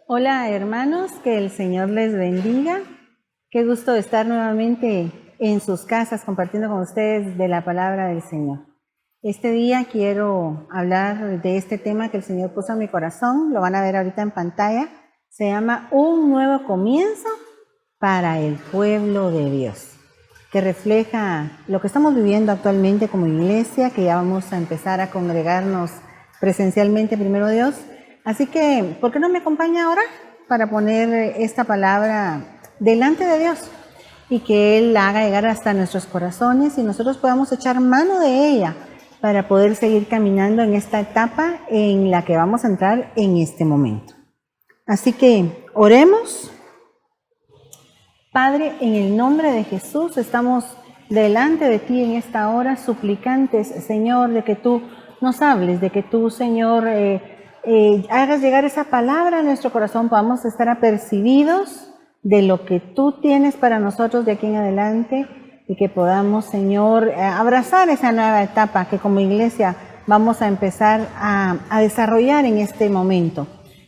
Hola hermanos, que el Señor les bendiga. Qué gusto estar nuevamente en sus casas compartiendo con ustedes de la palabra del Señor. Este día quiero hablar de este tema que el Señor puso en mi corazón, lo van a ver ahorita en pantalla. Se llama Un nuevo comienzo para el pueblo de Dios, que refleja lo que estamos viviendo actualmente como iglesia, que ya vamos a empezar a congregarnos presencialmente, primero Dios. Así que, ¿por qué no me acompaña ahora para poner esta palabra delante de Dios y que Él la haga llegar hasta nuestros corazones y nosotros podamos echar mano de ella para poder seguir caminando en esta etapa en la que vamos a entrar en este momento? Así que, oremos. Padre, en el nombre de Jesús estamos delante de ti en esta hora, suplicantes, Señor, de que tú nos hables, de que tú, Señor, hagas llegar esa palabra a nuestro corazón, podamos estar apercibidos de lo que tú tienes para nosotros de aquí en adelante y que podamos, Señor, abrazar esa nueva etapa que como iglesia vamos a empezar a desarrollar en este momento.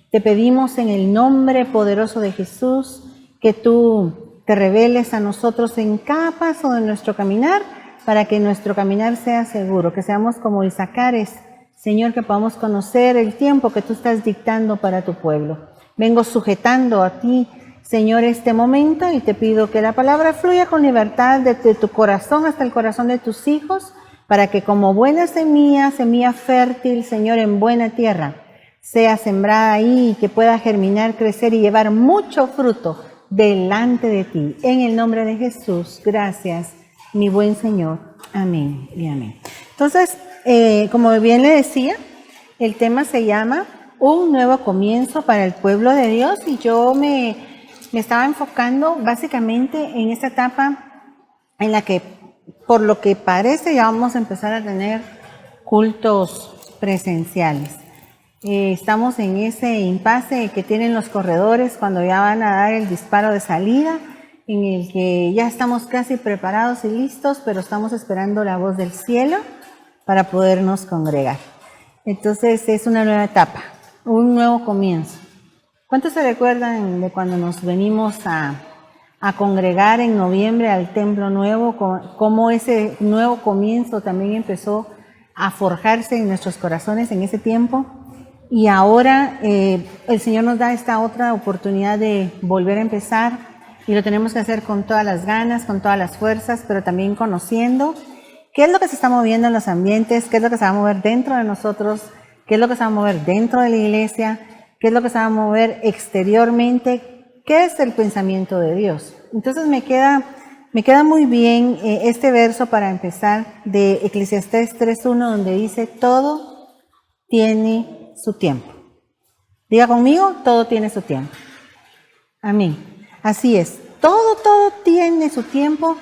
Te pedimos en el nombre poderoso de Jesús que tú te reveles a nosotros en cada paso de nuestro caminar para que nuestro caminar sea seguro, que seamos como Isacares, Señor, que podamos conocer el tiempo que tú estás dictando para tu pueblo. Vengo sujetando a ti, Señor, este momento y te pido que la palabra fluya con libertad desde tu corazón hasta el corazón de tus hijos, para que como buena semilla, semilla fértil, Señor, en buena tierra, sea sembrada ahí y que pueda germinar, crecer y llevar mucho fruto delante de ti. En el nombre de Jesús, gracias, mi buen Señor. Amén y amén. Entonces, como bien le decía, el tema se llama Un nuevo comienzo para el pueblo de Dios y yo me estaba enfocando básicamente en esta etapa en la que, por lo que parece, ya vamos a empezar a tener cultos presenciales. Estamos en ese impasse que tienen los corredores cuando ya van a dar el disparo de salida, en el que ya estamos casi preparados y listos, pero estamos esperando la voz del cielo para podernos congregar. Entonces es una nueva etapa, un nuevo comienzo. ¿Cuántos se recuerdan de cuando nos venimos a congregar en noviembre al Templo Nuevo, cómo ese nuevo comienzo también empezó a forjarse en nuestros corazones en ese tiempo? Y ahora el Señor nos da esta otra oportunidad de volver a empezar y lo tenemos que hacer con todas las ganas, con todas las fuerzas, pero también conociendo qué es lo que se está moviendo en los ambientes, qué es lo que se va a mover dentro de nosotros, qué es lo que se va a mover dentro de la iglesia, qué es lo que se va a mover exteriormente, qué es el pensamiento de Dios. Entonces me queda muy bien este verso para empezar de Eclesiastés 3:1, donde dice: todo tiene su tiempo. Diga conmigo, todo tiene su tiempo. Amén. Así es, todo tiene su tiempo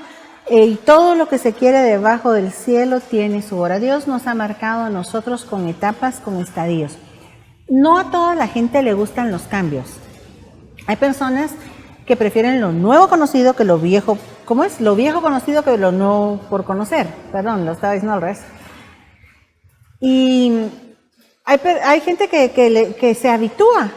y todo lo que se quiere debajo del cielo tiene su hora. Dios nos ha marcado a nosotros con etapas, con estadios. No a toda la gente le gustan los cambios. Hay personas que prefieren lo nuevo conocido que lo viejo. ¿Cómo es? Lo viejo conocido que lo nuevo por conocer. Perdón, lo estaba diciendo al revés. Y hay gente que se habitúa,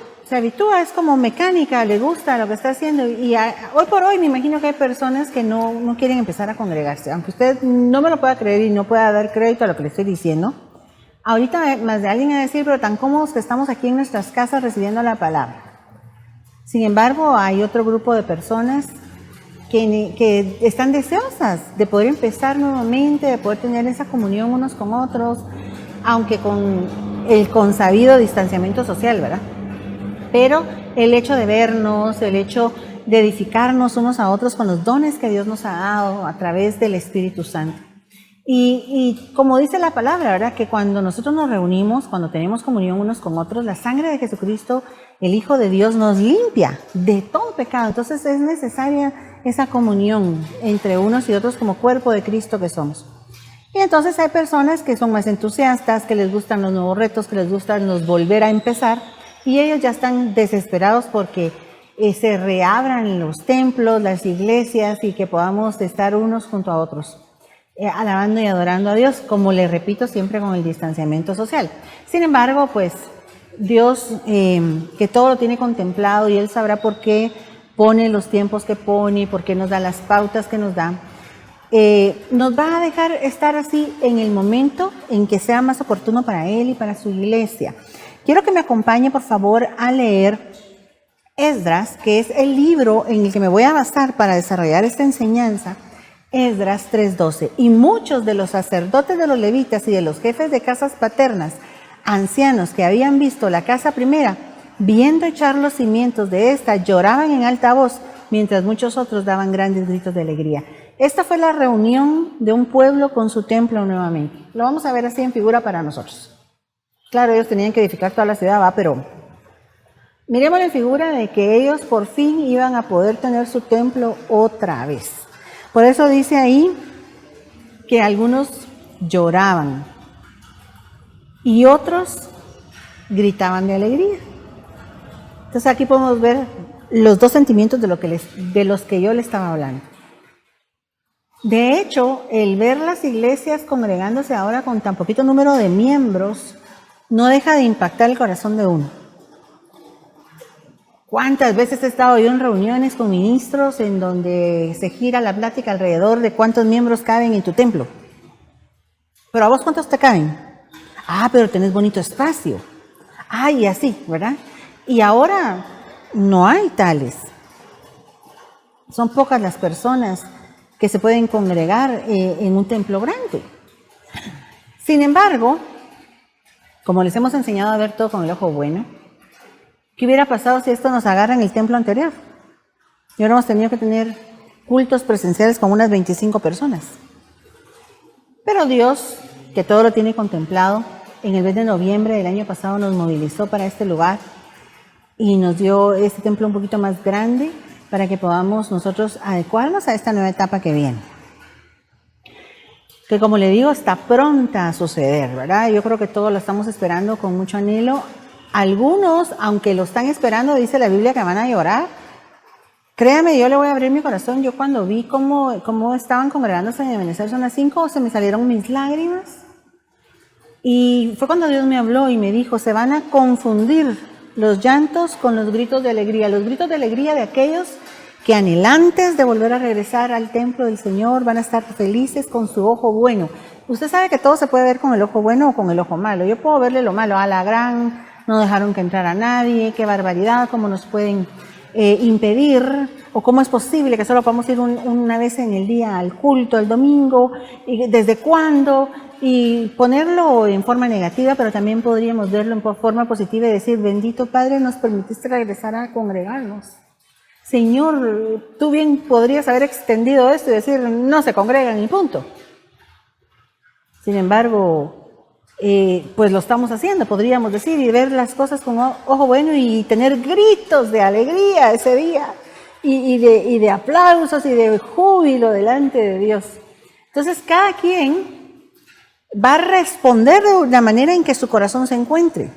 es como mecánica, le gusta lo que está haciendo. Y hoy por hoy me imagino que hay personas que no quieren empezar a congregarse. Aunque usted no me lo pueda creer y no pueda dar crédito a lo que le estoy diciendo, ahorita más de alguien a decir, pero tan cómodos que estamos aquí en nuestras casas recibiendo la palabra. Sin embargo, hay otro grupo de personas que están deseosas de poder empezar nuevamente, de poder tener esa comunión unos con otros, aunque con el consabido distanciamiento social, ¿verdad? Pero el hecho de vernos, el hecho de edificarnos unos a otros con los dones que Dios nos ha dado a través del Espíritu Santo. Y como dice la palabra, ¿verdad? Que cuando nosotros nos reunimos, cuando tenemos comunión unos con otros, la sangre de Jesucristo, el Hijo de Dios, nos limpia de todo pecado. Entonces es necesaria esa comunión entre unos y otros como cuerpo de Cristo que somos. Y entonces hay personas que son más entusiastas, que les gustan los nuevos retos, que les gustan los volver a empezar, y ellos ya están desesperados porque se reabran los templos, las iglesias, y que podamos estar unos junto a otros, alabando y adorando a Dios, como les repito, siempre con el distanciamiento social. Sin embargo, pues Dios que todo lo tiene contemplado y Él sabrá por qué pone los tiempos que pone y por qué nos da las pautas que nos da, nos va a dejar estar así en el momento en que sea más oportuno para Él y para su iglesia. Quiero que me acompañe, por favor, a leer Esdras, que es el libro en el que me voy a basar para desarrollar esta enseñanza, Esdras 3:12. Y muchos de los sacerdotes de los levitas y de los jefes de casas paternas, ancianos que habían visto la casa primera, viendo echar los cimientos de esta, lloraban en alta voz, mientras muchos otros daban grandes gritos de alegría. Esta fue la reunión de un pueblo con su templo nuevamente. Lo vamos a ver así en figura para nosotros. Claro, ellos tenían que edificar toda la ciudad, pero miremos en figura de que ellos por fin iban a poder tener su templo otra vez. Por eso dice ahí que algunos lloraban y otros gritaban de alegría. Entonces aquí podemos ver los dos sentimientos de los que yo le estaba hablando. De hecho, el ver las iglesias congregándose ahora con tan poquito número de miembros no deja de impactar el corazón de uno. ¿Cuántas veces he estado yo en reuniones con ministros en donde se gira la plática alrededor de cuántos miembros caben en tu templo? ¿Pero a vos cuántos te caben? Ah, pero tenés bonito espacio. Ah, y así, ¿verdad? Y ahora no hay tales. Son pocas las personas que se pueden congregar en un templo grande. Sin embargo, como les hemos enseñado a ver todo con el ojo bueno, ¿qué hubiera pasado si esto nos agarra en el templo anterior? Y ahora hemos tenido que tener cultos presenciales con unas 25 personas. Pero Dios, que todo lo tiene contemplado, en el mes de noviembre del año pasado nos movilizó para este lugar y nos dio este templo un poquito más grande para que podamos nosotros adecuarnos a esta nueva etapa que viene. Que como le digo, está pronta a suceder, ¿verdad? Yo creo que todos lo estamos esperando con mucho anhelo. Algunos, aunque lo están esperando, dice la Biblia que van a llorar. Créame, yo le voy a abrir mi corazón. Yo cuando vi cómo estaban congregándose en Ebenecer Zona 5, se me salieron mis lágrimas. Y fue cuando Dios me habló y me dijo, se van a confundir los llantos con los gritos de alegría de aquellos que anhelantes de volver a regresar al templo del Señor van a estar felices con su ojo bueno. Usted sabe que todo se puede ver con el ojo bueno o con el ojo malo. Yo puedo verle lo malo, a la gran, no dejaron que entrara nadie, qué barbaridad, cómo nos pueden impedir, o cómo es posible que solo podamos ir una vez en el día al culto, el domingo, y desde cuándo, y ponerlo en forma negativa, pero también podríamos verlo en forma positiva y decir, bendito Padre, nos permitiste regresar a congregarnos. Señor, tú bien podrías haber extendido esto y decir, no se congregan y punto. Sin embargo, pues lo estamos haciendo, podríamos decir, y ver las cosas con ojo bueno y tener gritos de alegría ese día, y de aplausos y de júbilo delante de Dios. Entonces, cada quien va a responder de la manera en que su corazón se encuentre.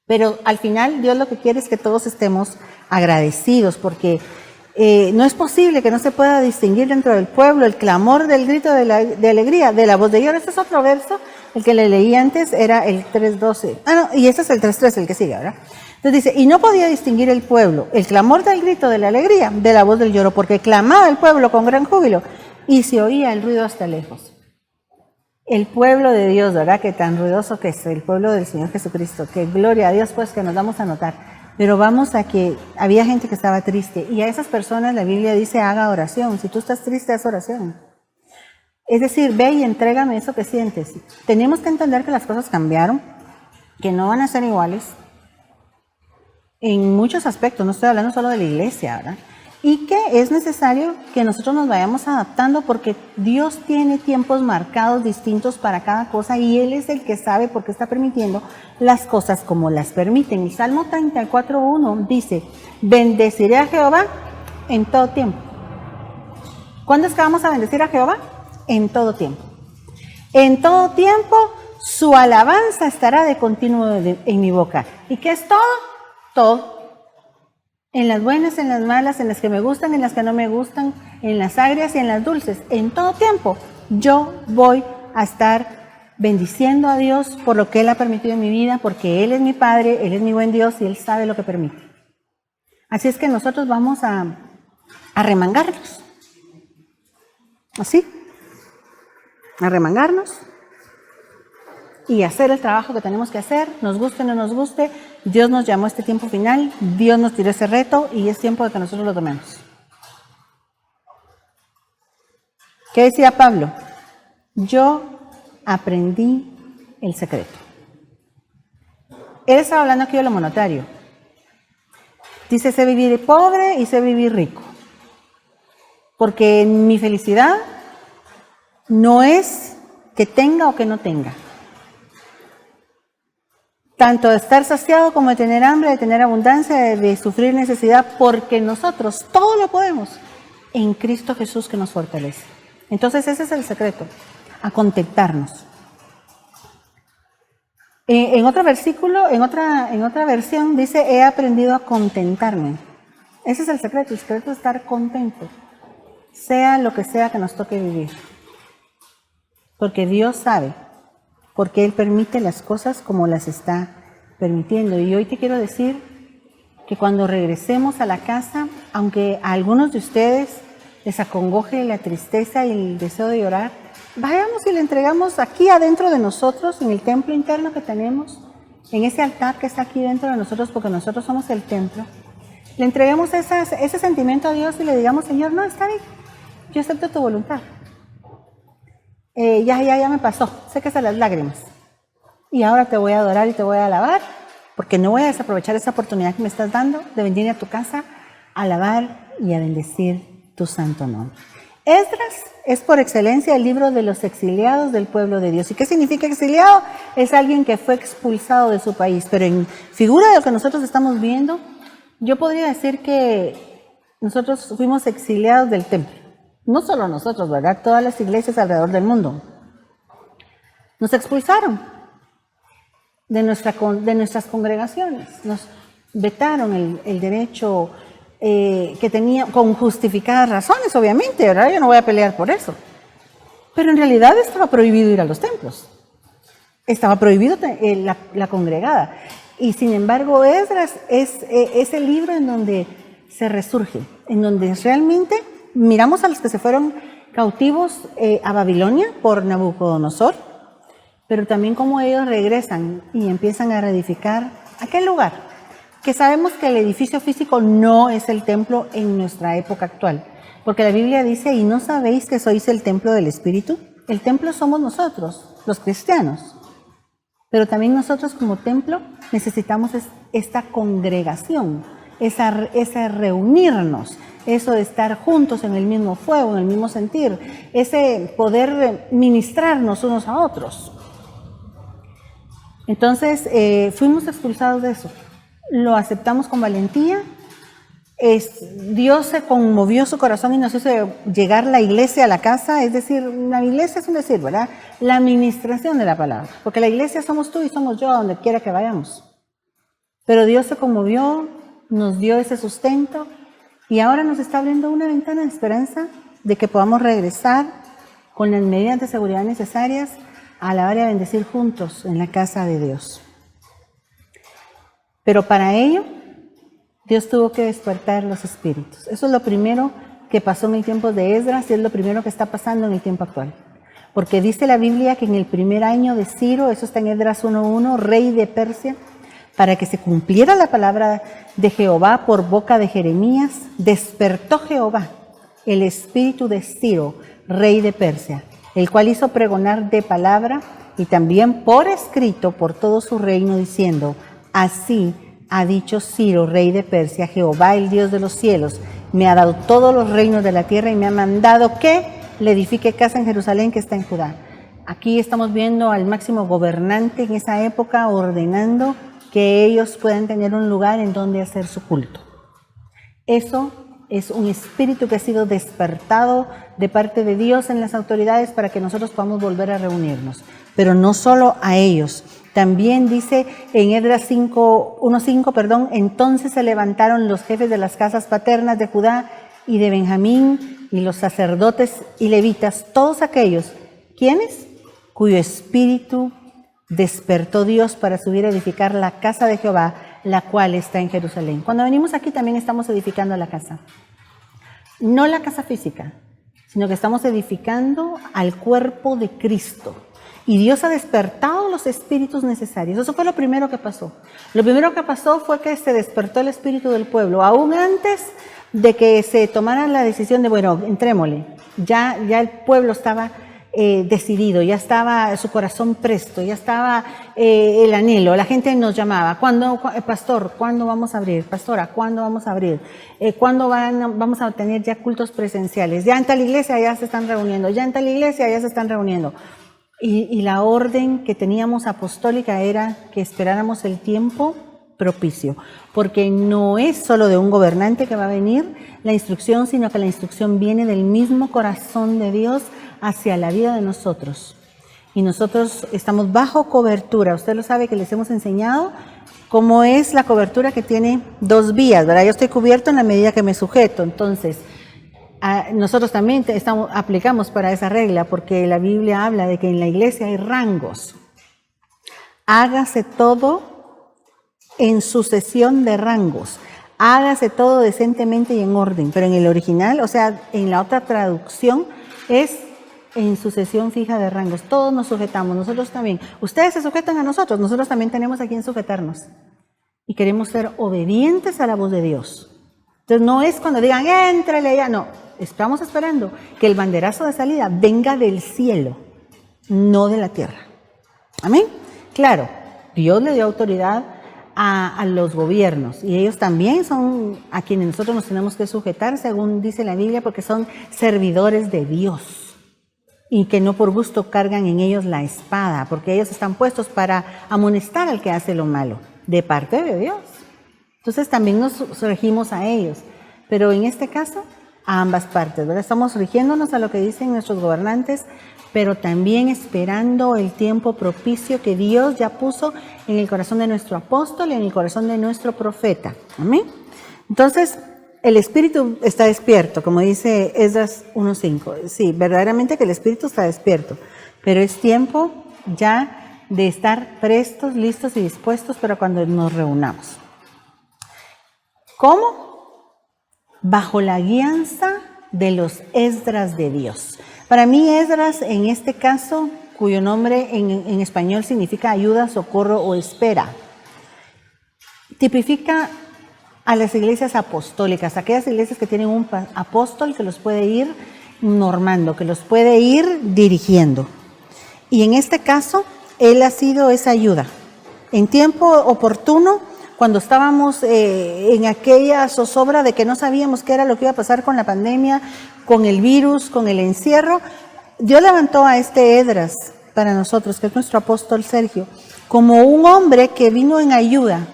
Pero al final, Dios lo que quiere es que todos estemos agradecidos, porque no es posible que no se pueda distinguir dentro del pueblo el clamor del grito de alegría, de la voz de lloro. Este es otro verso, el que le leí antes era el 3:12. Ah, no, y este es el 3:13, el que sigue, ¿verdad? Entonces dice, y no podía distinguir el pueblo el clamor del grito de la alegría de la voz del lloro, porque clamaba el pueblo con gran júbilo y se oía el ruido hasta lejos. El pueblo de Dios, ¿verdad? Que tan ruidoso que es el pueblo del Señor Jesucristo. Que gloria a Dios, pues, que nos damos a notar. Pero vamos a que había gente que estaba triste. Y a esas personas la Biblia dice, haga oración. Si tú estás triste, haz oración. Es decir, ve y entrégame eso que sientes. Tenemos que entender que las cosas cambiaron, que no van a ser iguales. En muchos aspectos, no estoy hablando solo de la iglesia, ¿verdad? Y que es necesario que nosotros nos vayamos adaptando porque Dios tiene tiempos marcados distintos para cada cosa y Él es el que sabe por qué está permitiendo las cosas como las permiten. El Salmo 34:1 dice, bendeciré a Jehová en todo tiempo. ¿Cuándo es que vamos a bendecir a Jehová? En todo tiempo. En todo tiempo su alabanza estará de continuo en mi boca. ¿Y qué es todo? Todo. En las buenas, en las malas, en las que me gustan, en las que no me gustan, en las agrias y en las dulces. En todo tiempo yo voy a estar bendiciendo a Dios por lo que Él ha permitido en mi vida, porque Él es mi Padre, Él es mi buen Dios y Él sabe lo que permite. Así es que nosotros vamos a remangarnos. Así. A remangarnos y hacer el trabajo que tenemos que hacer, nos guste o no nos guste. Dios nos llamó a este tiempo final, Dios nos tiró ese reto y es tiempo de que nosotros lo tomemos. ¿Qué decía Pablo? Yo aprendí el secreto. Él estaba hablando aquí de lo monetario. Dice, sé vivir pobre y sé vivir rico. Porque mi felicidad no es que tenga o que no tenga. Tanto de estar saciado como de tener hambre, de tener abundancia, de sufrir necesidad, porque nosotros todo lo podemos en Cristo Jesús que nos fortalece. Entonces ese es el secreto, a contentarnos. En otro versículo, en otra versión dice, he aprendido a contentarme. Ese es el secreto es estar contento, sea lo que sea que nos toque vivir. Porque Dios sabe, porque Él permite las cosas como las está permitiendo. Y hoy te quiero decir que cuando regresemos a la casa, aunque a algunos de ustedes les acongoje la tristeza y el deseo de llorar, vayamos y le entregamos aquí adentro de nosotros, en el templo interno que tenemos, en ese altar que está aquí dentro de nosotros, porque nosotros somos el templo, le entreguemos ese sentimiento a Dios y le digamos, Señor, no, está bien, yo acepto tu voluntad. Ya me pasó, séquese las lágrimas. Y ahora te voy a adorar y te voy a alabar, porque no voy a desaprovechar esa oportunidad que me estás dando de venir a tu casa a alabar y a bendecir tu santo nombre. Esdras es por excelencia el libro de los exiliados del pueblo de Dios. ¿Y qué significa exiliado? Es alguien que fue expulsado de su país. Pero en figura de lo que nosotros estamos viendo, yo podría decir que nosotros fuimos exiliados del templo. No solo nosotros, ¿verdad? Todas las iglesias alrededor del mundo. Nos expulsaron de nuestras congregaciones. Nos vetaron el derecho que tenía, con justificadas razones, obviamente, ¿verdad? Yo no voy a pelear por eso. Pero en realidad estaba prohibido ir a los templos. Estaba prohibido la congregada. Y sin embargo, Esdras es el libro en donde se resurge, en donde realmente miramos a los que se fueron cautivos a Babilonia por Nabucodonosor, pero también cómo ellos regresan y empiezan a reedificar aquel lugar, que sabemos que el edificio físico no es el templo en nuestra época actual, porque la Biblia dice, ¿y no sabéis que sois el templo del Espíritu? El templo somos nosotros, los cristianos, pero también nosotros como templo necesitamos esta congregación, esa reunirnos, eso de estar juntos en el mismo fuego, en el mismo sentir, ese poder ministrarnos unos a otros. Entonces, fuimos expulsados de eso, lo aceptamos con valentía, Dios se conmovió su corazón y nos hizo llegar la iglesia a la casa, es decir, la iglesia es un decir, ¿verdad? La administración de la palabra, porque la iglesia somos tú y somos yo a donde quiera que vayamos. Pero Dios se conmovió, nos dio ese sustento, y ahora nos está abriendo una ventana de esperanza de que podamos regresar con las medidas de seguridad necesarias a alabar y a bendecir juntos en la casa de Dios. Pero para ello, Dios tuvo que despertar los espíritus. Eso es lo primero que pasó en el tiempo de Esdras y es lo primero que está pasando en el tiempo actual. Porque dice la Biblia que en el primer año de Ciro, eso está en Esdras 1:1, rey de Persia, para que se cumpliera la palabra de Jehová por boca de Jeremías, despertó Jehová el espíritu de Ciro, rey de Persia, el cual hizo pregonar de palabra y también por escrito por todo su reino, diciendo, así ha dicho Ciro, rey de Persia, Jehová, el Dios de los cielos, me ha dado todos los reinos de la tierra y me ha mandado que le edifique casa en Jerusalén que está en Judá. Aquí estamos viendo al máximo gobernante en esa época ordenando que ellos puedan tener un lugar en donde hacer su culto. Eso es un espíritu que ha sido despertado de parte de Dios en las autoridades para que nosotros podamos volver a reunirnos. Pero no solo a ellos. También dice en Esdras 1:5, entonces se levantaron los jefes de las casas paternas de Judá y de Benjamín y los sacerdotes y levitas, todos aquellos. ¿Quiénes? cuyo espíritu despertó Dios para subir a edificar la casa de Jehová, la cual está en Jerusalén. Cuando venimos aquí también estamos edificando la casa. No la casa física, sino que estamos edificando al cuerpo de Cristo. Y Dios ha despertado los espíritus necesarios. Eso fue lo primero que pasó. Lo primero que pasó fue que se despertó el espíritu del pueblo, aún antes de que se tomara la decisión de, bueno, entrémosle. Ya el pueblo estaba decidido, ya estaba su corazón presto, ya estaba el anhelo. La gente nos llamaba, ¿cuándo, pastor? ¿Cuándo vamos a abrir? Pastora, ¿cuándo vamos a abrir? ¿Cuándo vamos a tener ya cultos presenciales? Ya en tal iglesia ya se están reuniendo, ya en tal iglesia ya se están reuniendo. Y la orden que teníamos apostólica era que esperáramos el tiempo propicio, porque no es solo de un gobernante que va a venir la instrucción, sino que la instrucción viene del mismo corazón de Dios hacia la vida de nosotros. Y nosotros estamos bajo cobertura. Usted lo sabe que les hemos enseñado cómo es la cobertura, que tiene dos vías, ¿verdad? Yo estoy cubierto en la medida que me sujeto. Entonces, nosotros también aplicamos para esa regla, porque la Biblia habla de que en la iglesia hay rangos. Hágase todo en sucesión de rangos. Hágase todo decentemente y en orden. Pero en el original, o sea, en la otra traducción, es en sucesión fija de rangos. Todos nos sujetamos, nosotros también. Ustedes se sujetan a nosotros, nosotros también tenemos a quien sujetarnos. Y queremos ser obedientes a la voz de Dios. Entonces no es cuando digan, éntrale ya, no. Estamos esperando que el banderazo de salida venga del cielo, no de la tierra. Amén. Claro, Dios le dio autoridad a los gobiernos y ellos también son a quienes nosotros nos tenemos que sujetar, según dice la Biblia, porque son servidores de Dios y que no por gusto cargan en ellos la espada, porque ellos están puestos para amonestar al que hace lo malo, de parte de Dios. Entonces también nos regimos a ellos, pero en este caso a ambas partes, ¿verdad? Estamos rigiéndonos a lo que dicen nuestros gobernantes, pero también esperando el tiempo propicio que Dios ya puso en el corazón de nuestro apóstol y en el corazón de nuestro profeta. Amén. Entonces, el espíritu está despierto, como dice Esdras 1:5. Sí, verdaderamente que el espíritu está despierto, pero es tiempo ya de estar prestos, listos y dispuestos para cuando nos reunamos. ¿Cómo? Bajo la guianza de los Esdras de Dios. Para mí, Esdras, en este caso, cuyo nombre en español significa ayuda, socorro o espera, tipifica a las iglesias apostólicas, aquellas iglesias que tienen un apóstol que los puede ir normando, que los puede ir dirigiendo. Y en este caso, él ha sido esa ayuda. En tiempo oportuno, cuando estábamos en aquella zozobra de que no sabíamos qué era lo que iba a pasar con la pandemia, con el virus, con el encierro, Dios levantó a este Esdras para nosotros, que es nuestro apóstol Sergio, como un hombre que vino en ayuda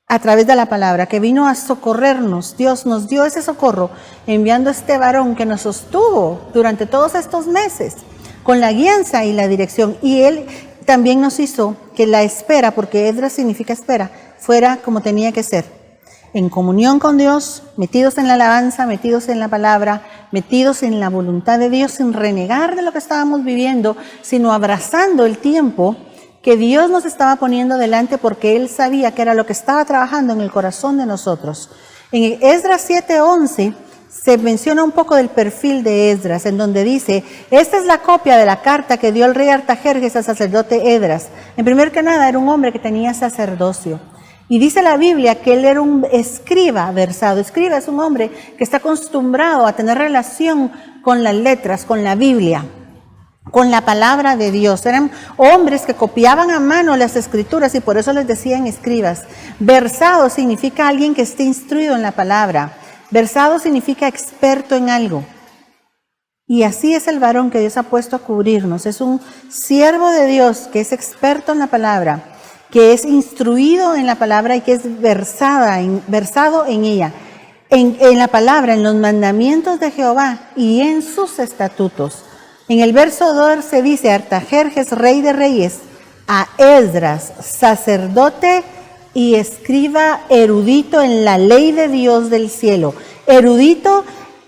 a través de la palabra, que vino a socorrernos. Dios nos dio ese socorro enviando a este varón que nos sostuvo durante todos estos meses con la guianza y la dirección. Y él también nos hizo que la espera, porque Esdras significa espera, fuera como tenía que ser, en comunión con Dios, metidos en la alabanza, metidos en la palabra, metidos en la voluntad de Dios, sin renegar de lo que estábamos viviendo, sino abrazando el tiempo que Dios nos estaba poniendo delante, porque Él sabía que era lo que estaba trabajando en el corazón de nosotros. En Esdras 7:11 se menciona un poco del perfil de Esdras, en donde dice, esta es la copia de la carta que dio el rey Artajerjes al sacerdote Esdras. En primer que nada, era un hombre que tenía sacerdocio. Y dice la Biblia que él era un escriba versado. Escriba es un hombre que está acostumbrado a tener relación con las letras, con la Biblia, con la palabra de Dios. Eran hombres que copiaban a mano las escrituras y por eso les decían escribas. Versado significa alguien que esté instruido en la palabra. Versado significa experto en algo. Y así es el varón que Dios ha puesto a cubrirnos. Es un siervo de Dios que es experto en la palabra, que es instruido en la palabra y que es versado en ella, en la palabra, en los mandamientos de Jehová y en sus estatutos. En el verso 2 se dice, Artajerjes, rey de reyes, a Esdras, sacerdote y escriba erudito en la ley de Dios del cielo. Erudito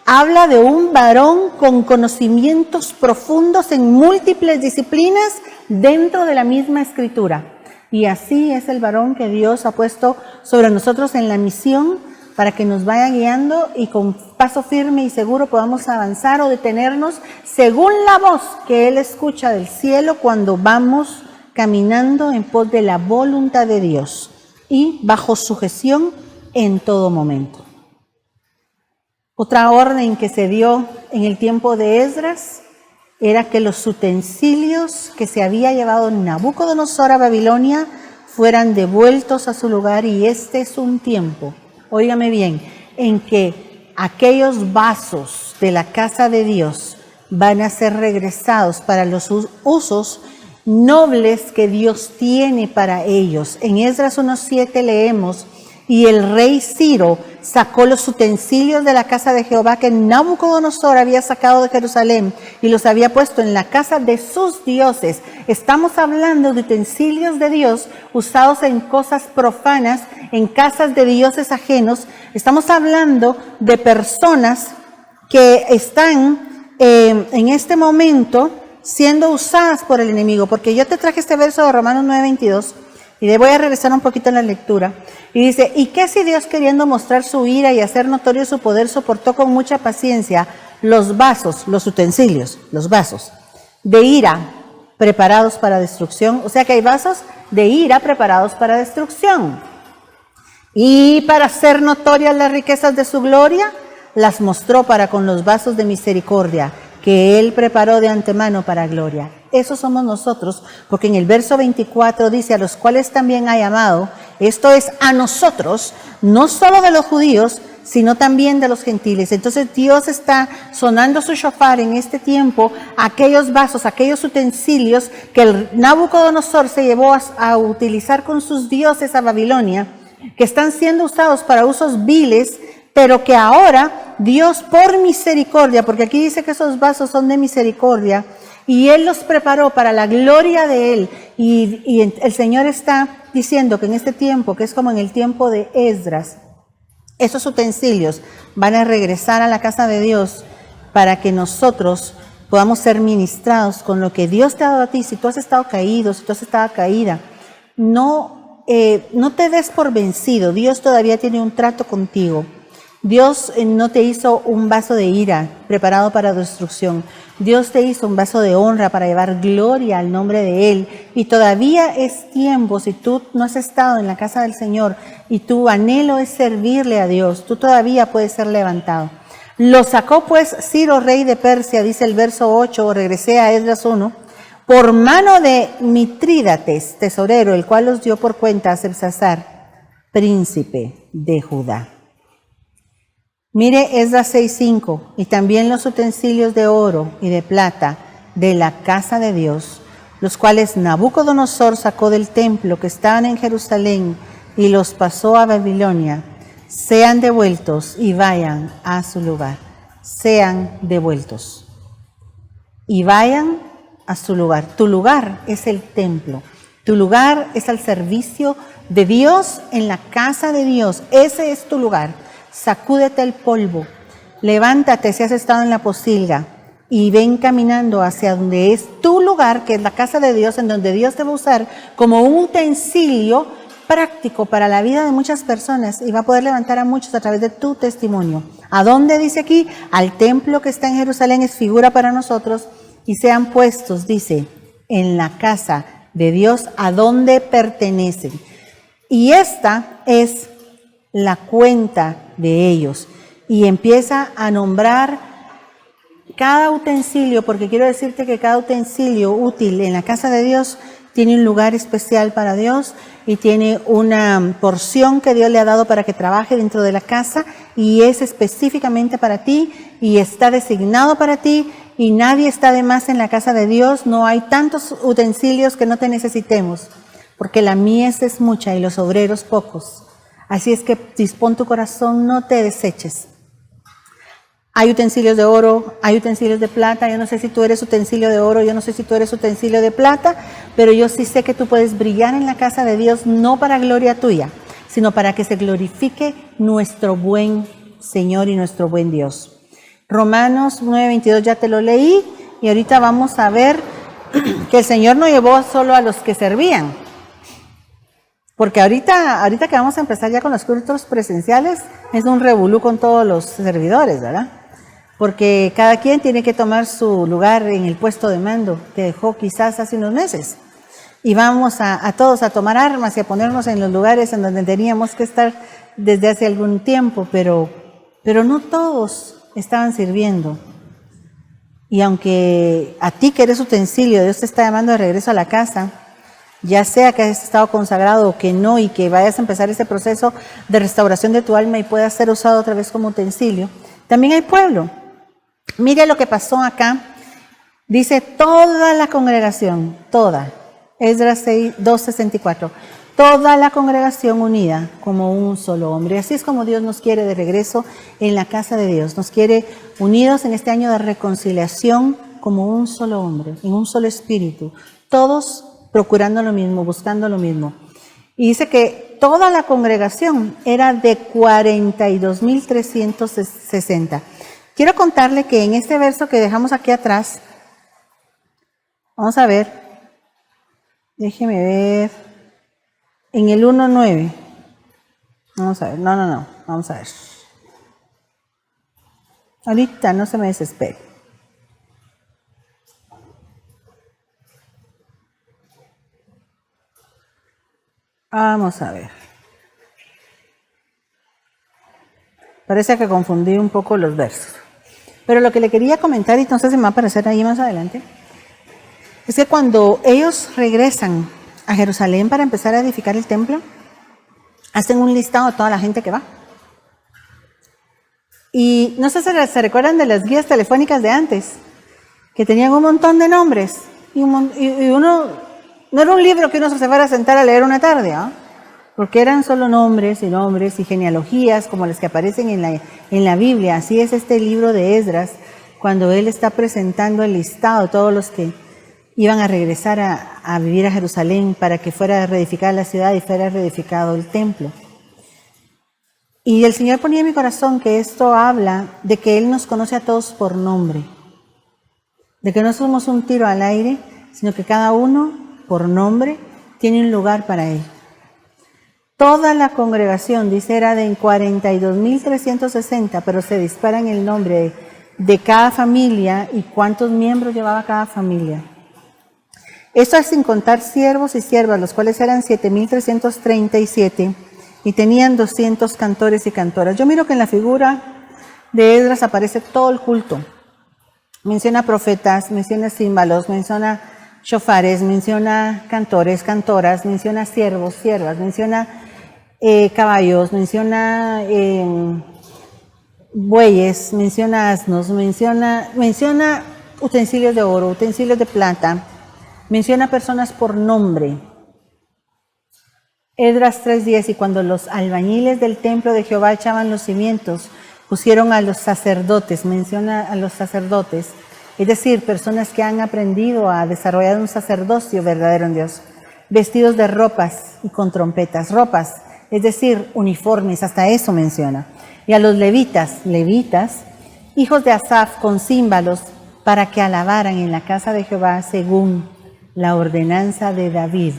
habla de un varón con conocimientos profundos en múltiples disciplinas dentro de la misma escritura. Y así es el varón que Dios ha puesto sobre nosotros en la misión para que nos vaya guiando y con paso firme y seguro podamos avanzar o detenernos según la voz que Él escucha del cielo cuando vamos caminando en pos de la voluntad de Dios y bajo sujeción en todo momento. Otra orden que se dio en el tiempo de Esdras era que los utensilios que se había llevado Nabucodonosor a Babilonia fueran devueltos a su lugar, y este es un tiempo, óigame bien, en que aquellos vasos de la casa de Dios van a ser regresados para los usos nobles que Dios tiene para ellos. En Esdras 1:7 leemos: y el rey Ciro sacó los utensilios de la casa de Jehová que Nabucodonosor había sacado de Jerusalén y los había puesto en la casa de sus dioses. Estamos hablando de utensilios de Dios usados en cosas profanas, en casas de dioses ajenos. Estamos hablando de personas que están en este momento siendo usadas por el enemigo. Porque yo te traje este verso de Romanos 9:22 y le voy a regresar un poquito en la lectura. Y dice: ¿y qué si Dios, queriendo mostrar su ira y hacer notorio su poder, soportó con mucha paciencia los vasos, los utensilios, los vasos de ira preparados para destrucción? O sea que hay vasos de ira preparados para destrucción. Y para hacer notorias las riquezas de su gloria, las mostró para con los vasos de misericordia que Él preparó de antemano para gloria. Eso somos nosotros, porque en el verso 24 dice: a los cuales también ha llamado, esto es a nosotros, no solo de los judíos, sino también de los gentiles. Entonces Dios está sonando su shofar en este tiempo, aquellos vasos, aquellos utensilios que el Nabucodonosor se llevó a utilizar con sus dioses a Babilonia, que están siendo usados para usos viles, pero que ahora Dios, por misericordia, porque aquí dice que esos vasos son de misericordia, y Él los preparó para la gloria de Él. Y el Señor está diciendo que en este tiempo, que es como en el tiempo de Esdras, esos utensilios van a regresar a la casa de Dios para que nosotros podamos ser ministrados con lo que Dios te ha dado a ti. Si tú has estado caído, si tú has estado caída, no te des por vencido. Dios todavía tiene un trato contigo. Dios no te hizo un vaso de ira preparado para destrucción. Dios te hizo un vaso de honra para llevar gloria al nombre de Él. Y todavía es tiempo, si tú no has estado en la casa del Señor y tu anhelo es servirle a Dios, tú todavía puedes ser levantado. Lo sacó pues Ciro, rey de Persia, dice el verso 8, regresé a Esdras 1, por mano de Mitrídates, tesorero, el cual los dio por cuenta a Sebsasar, príncipe de Judá. Mire Esdras 6:5, y también los utensilios de oro y de plata de la casa de Dios, los cuales Nabucodonosor sacó del templo que estaban en Jerusalén y los pasó a Babilonia, sean devueltos y vayan a su lugar. Sean devueltos y vayan a su lugar. Tu lugar es el templo. Tu lugar es al servicio de Dios en la casa de Dios. Ese es tu lugar. Sacúdete el polvo, levántate si has estado en la posilga y ven caminando hacia donde es tu lugar, que es la casa de Dios, en donde Dios te va a usar como un utensilio práctico para la vida de muchas personas y va a poder levantar a muchos a través de tu testimonio. ¿A dónde dice aquí? Al templo que está en Jerusalén, es figura para nosotros, y sean puestos, dice, en la casa de Dios a donde pertenecen. Y esta es la cuenta de ellos, y empieza a nombrar cada utensilio, porque quiero decirte que cada utensilio útil en la casa de Dios tiene un lugar especial para Dios y tiene una porción que Dios le ha dado para que trabaje dentro de la casa, y es específicamente para ti y está designado para ti, y nadie está de más en la casa de Dios. No hay tantos utensilios que no te necesitemos, porque la mies es mucha y los obreros pocos. Así es que dispón tu corazón, no te deseches. Hay utensilios de oro, hay utensilios de plata. Yo no sé si tú eres utensilio de oro, yo no sé si tú eres utensilio de plata, pero yo sí sé que tú puedes brillar en la casa de Dios, no para gloria tuya, sino para que se glorifique nuestro buen Señor y nuestro buen Dios. Romanos 9:22 ya te lo leí, y ahorita vamos a ver que el Señor no llevó solo a los que servían, porque ahorita que vamos a empezar ya con los cultos presenciales, es un revolú con todos los servidores, ¿verdad? Porque cada quien tiene que tomar su lugar en el puesto de mando que dejó quizás hace unos meses. Y vamos a todos a tomar armas y a ponernos en los lugares en donde teníamos que estar desde hace algún tiempo, pero no todos estaban sirviendo. Y aunque a ti que eres utensilio, Dios te está llamando de regreso a la casa, ya sea que hayas estado consagrado o que no, y que vayas a empezar ese proceso de restauración de tu alma y puedas ser usado otra vez como utensilio, también hay pueblo. Mire lo que pasó acá. Dice toda la congregación, toda. Esdras 2:64. Toda la congregación unida como un solo hombre. Así es como Dios nos quiere de regreso en la casa de Dios. Nos quiere unidos en este año de reconciliación como un solo hombre, en un solo espíritu. Todos procurando lo mismo, buscando lo mismo. Y dice que toda la congregación era de 42,360. Quiero contarle que en este verso que dejamos aquí atrás, vamos a ver, déjeme ver, en el 1:9, vamos a ver, no, vamos a ver. Ahorita no se me desespere. Vamos a ver. Parece que confundí un poco los versos. Pero lo que le quería comentar, y entonces se me va a aparecer ahí más adelante, es que cuando ellos regresan a Jerusalén para empezar a edificar el templo, hacen un listado de toda la gente que va. Y no sé si se recuerdan de las guías telefónicas de antes, que tenían un montón de nombres, y uno, no era un libro que uno se fuera a sentar a leer una tarde, ¿ah? Porque eran solo nombres y genealogías como las que aparecen en la Biblia. Así es este libro de Esdras, cuando él está presentando el listado de todos los que iban a regresar a vivir a Jerusalén para que fuera reedificada la ciudad y fuera reedificado el templo. Y el Señor ponía en mi corazón que esto habla de que Él nos conoce a todos por nombre, de que no somos un tiro al aire, sino que cada uno por nombre tiene un lugar para Él. Toda la congregación, dice, era de 42,360, pero se dispara en el nombre de cada familia y cuántos miembros llevaba cada familia. Esto es sin contar siervos y siervas, los cuales eran 7,337 y tenían 200 cantores y cantoras. Yo miro que en la figura de Esdras aparece todo el culto. Menciona profetas, menciona címbalos, menciona shofares, menciona cantores, cantoras, menciona siervos, siervas, menciona caballos, menciona bueyes, menciona asnos, menciona utensilios de oro, utensilios de plata, menciona personas por nombre. Esdras 3:10, y cuando los albañiles del templo de Jehová echaban los cimientos, pusieron a los sacerdotes, menciona a los sacerdotes, es decir, personas que han aprendido a desarrollar un sacerdocio verdadero en Dios, vestidos de ropas y con trompetas, ropas, es decir, uniformes, hasta eso menciona. Y a los levitas, hijos de Asaf, con címbalos, para que alabaran en la casa de Jehová según la ordenanza de David,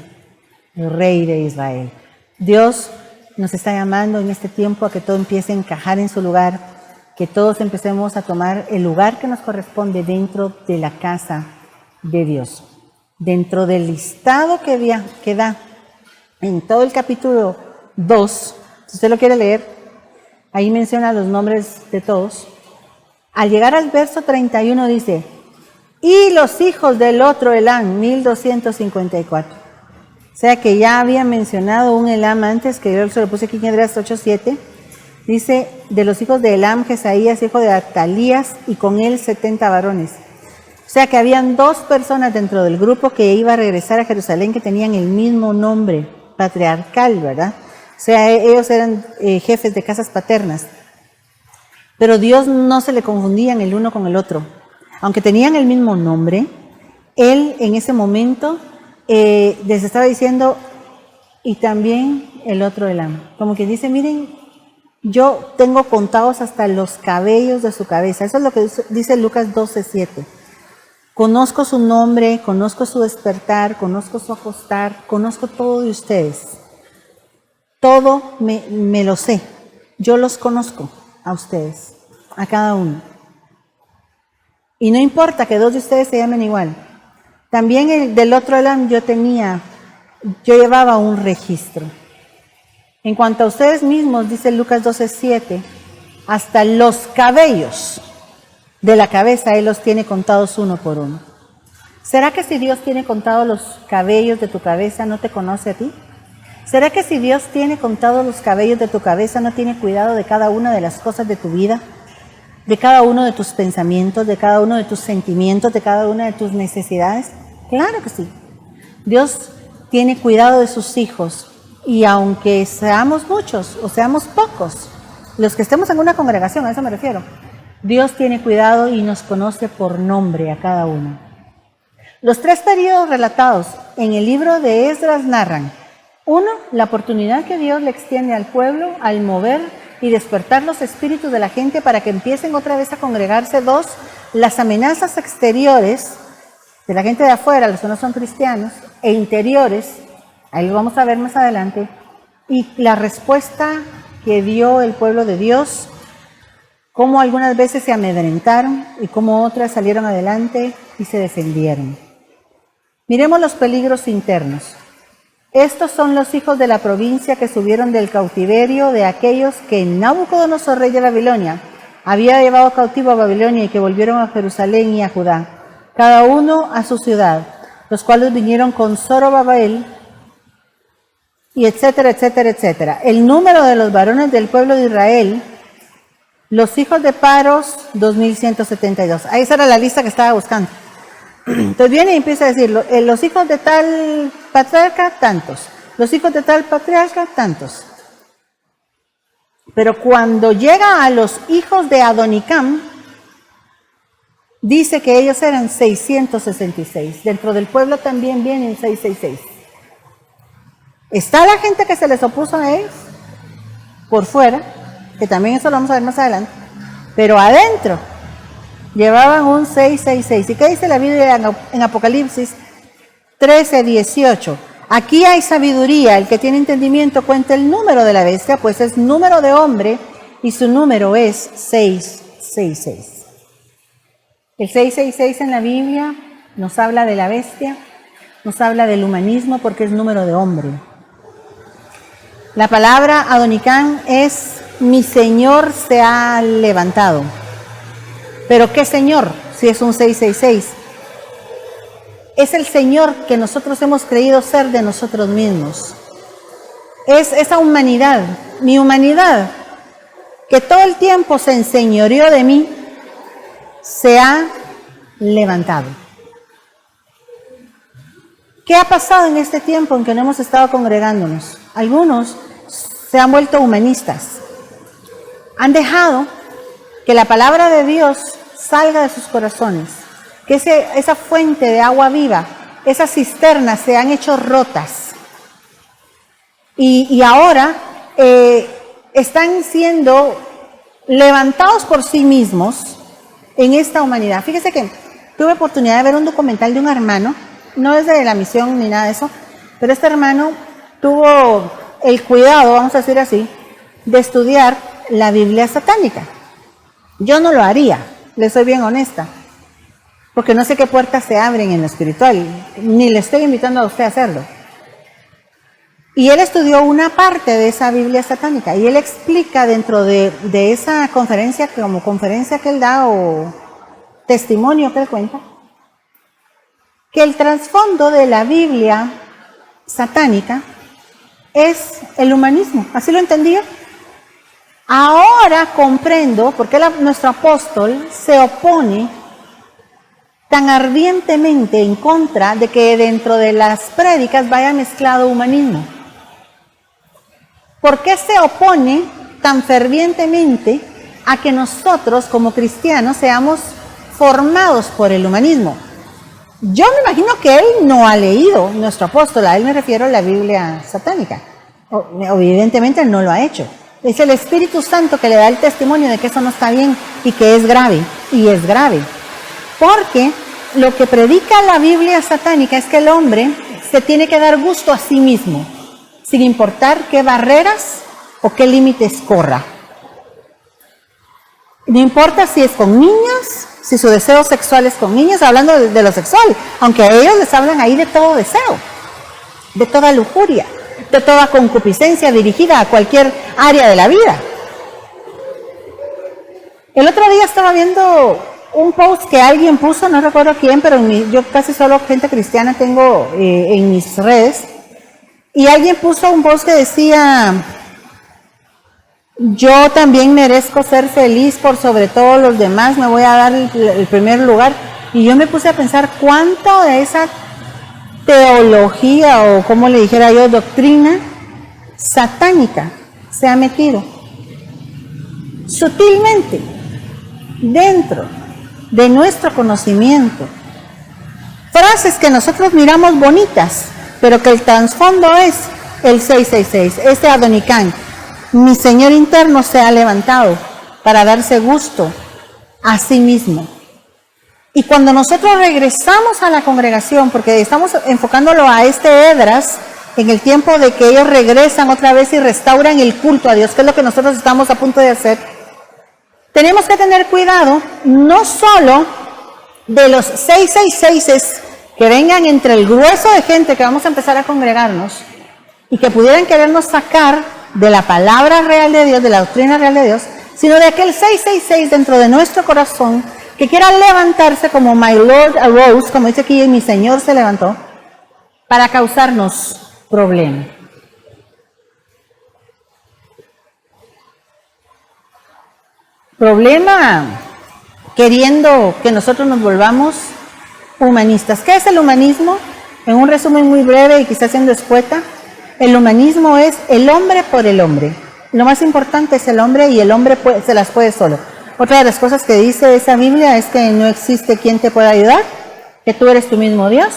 el rey de Israel. Dios nos está llamando en este tiempo a que todo empiece a encajar en su lugar, que todos empecemos a tomar el lugar que nos corresponde dentro de la casa de Dios. Dentro del listado que da en todo el capítulo 2, si usted lo quiere leer, ahí menciona los nombres de todos. Al llegar al verso 31 dice, y los hijos del otro Elam, 1254. O sea que ya había mencionado un Elam antes, que yo se lo puse aquí en Esdras 8:7. Dice, de los hijos de Elam, Jesaías, hijo de Atalías, y con él 70 varones. O sea que habían 2 personas dentro del grupo que iba a regresar a Jerusalén que tenían el mismo nombre patriarcal, ¿verdad? O sea, ellos eran jefes de casas paternas. Pero Dios no se le confundían el uno con el otro. Aunque tenían el mismo nombre, Él en ese momento les estaba diciendo, y también el otro Elam. Como que dice, miren, yo tengo contados hasta los cabellos de su cabeza. Eso es lo que dice Lucas 12:7. Conozco su nombre, conozco su despertar, conozco su acostar, conozco todo de ustedes. Todo me lo sé. Yo los conozco a ustedes, a cada uno. Y no importa que dos de ustedes se llamen igual. También del otro lado yo llevaba un registro. En cuanto a ustedes mismos, dice Lucas 12:7, hasta los cabellos de la cabeza Él los tiene contados uno por uno. ¿Será que si Dios tiene contados los cabellos de tu cabeza, no te conoce a ti? ¿Será que si Dios tiene contados los cabellos de tu cabeza, no tiene cuidado de cada una de las cosas de tu vida? De cada uno de tus pensamientos, de cada uno de tus sentimientos, de cada una de tus necesidades? Claro que sí. Dios tiene cuidado de sus hijos. Y aunque seamos muchos o seamos pocos, los que estemos en una congregación, a eso me refiero, Dios tiene cuidado y nos conoce por nombre a cada uno. Los 3 periodos relatados en el libro de Esdras narran: 1, la oportunidad que Dios le extiende al pueblo al mover y despertar los espíritus de la gente para que empiecen otra vez a congregarse. 2, las amenazas exteriores de la gente de afuera, los que no son cristianos, e interiores, ahí lo vamos a ver más adelante, y la respuesta que dio el pueblo de Dios, cómo algunas veces se amedrentaron y cómo otras salieron adelante y se defendieron. Miremos los peligros internos. Estos son los hijos de la provincia que subieron del cautiverio de aquellos que Nabucodonosor, rey de Babilonia, había llevado cautivo a Babilonia y que volvieron a Jerusalén y a Judá, cada uno a su ciudad, los cuales vinieron con Zorobabel, y etcétera, etcétera, etcétera. El número de los varones del pueblo de Israel, los hijos de Paros, 2172. Ahí esa era la lista que estaba buscando. Entonces viene y empieza a decir, los hijos de tal patriarca, tantos. Los hijos de tal patriarca, tantos. Pero cuando llega a los hijos de Adonicam, dice que ellos eran 666. Dentro del pueblo también vienen 666. Está la gente que se les opuso a ellos, por fuera, que también eso lo vamos a ver más adelante, pero adentro llevaban un 666. ¿Y qué dice la Biblia en Apocalipsis 13:18? Aquí hay sabiduría, el que tiene entendimiento cuenta el número de la bestia, pues es número de hombre y su número es 666. El 666 en la Biblia nos habla de la bestia, nos habla del humanismo porque es número de hombre. La palabra Adonicam es: mi Señor se ha levantado. ¿Pero qué Señor? Si es un 666. Es el Señor que nosotros hemos creído ser de nosotros mismos. Es esa humanidad, mi humanidad, que todo el tiempo se enseñoreó de mí, se ha levantado. ¿Qué ha pasado en este tiempo en que no hemos estado congregándonos? Algunos se han vuelto humanistas. Han dejado que la palabra de Dios salga de sus corazones, que esa fuente de agua viva, esas cisternas se han hecho rotas. Y ahora están siendo levantados por sí mismos en esta humanidad. Fíjese que tuve oportunidad de ver un documental de un hermano, no es de la misión ni nada de eso, pero este hermano tuvo el cuidado, vamos a decir así, de estudiar la Biblia satánica. Yo no lo haría, le soy bien honesta, porque no sé qué puertas se abren en lo espiritual, ni le estoy invitando a usted a hacerlo. Y él estudió una parte de esa Biblia satánica, y él explica dentro de esa conferencia, como conferencia que él da, o testimonio que él cuenta, que el trasfondo de la Biblia satánica es el humanismo. ¿Así lo entendía? Ahora comprendo por qué nuestro apóstol se opone tan ardientemente en contra de que dentro de las prédicas vaya mezclado humanismo. ¿Por qué se opone tan fervientemente a que nosotros como cristianos seamos formados por el humanismo? Yo me imagino que él no ha leído, nuestro apóstol, a él me refiero a la Biblia satánica. Evidentemente no lo ha hecho. Es el Espíritu Santo que le da el testimonio de que eso no está bien y que es grave. Y es grave. Porque lo que predica la Biblia satánica es que el hombre se tiene que dar gusto a sí mismo, sin importar qué barreras o qué límites corra. No importa si es con niños, si su deseo sexual es con niños, hablando de lo sexual, aunque a ellos les hablan ahí de todo deseo, de toda lujuria, de toda concupiscencia dirigida a cualquier área de la vida. El otro día estaba viendo un post que alguien puso, no recuerdo quién, pero yo casi solo gente cristiana tengo en mis redes, y alguien puso un post que decía: yo también merezco ser feliz por sobre todos los demás, me voy a dar el primer lugar. Y yo me puse a pensar cuánto de esa teología, o como le dijera yo, doctrina satánica se ha metido sutilmente dentro de nuestro conocimiento. Frases que nosotros miramos bonitas, pero que el trasfondo es el 666, este Adonicán. Mi Señor interno se ha levantado para darse gusto a sí mismo. Y cuando nosotros regresamos a la congregación, porque estamos enfocándolo a este Esdras, en el tiempo de que ellos regresan otra vez y restauran el culto a Dios, que es lo que nosotros estamos a punto de hacer, tenemos que tener cuidado no solo de los 666 que vengan entre el grueso de gente que vamos a empezar a congregarnos y que pudieran querernos sacar de la palabra real de Dios, de la doctrina real de Dios, sino de aquel 666 dentro de nuestro corazón que quiera levantarse como my Lord arose, como dice aquí, mi Señor se levantó, para causarnos problemas. Problema queriendo que nosotros nos volvamos humanistas. ¿Qué es el humanismo? En un resumen muy breve y quizás siendo escueta, el humanismo es el hombre por el hombre. Lo más importante es el hombre, y el hombre se las puede solo. Otra de las cosas que dice esa Biblia es que no existe quien te pueda ayudar, que tú eres tu mismo Dios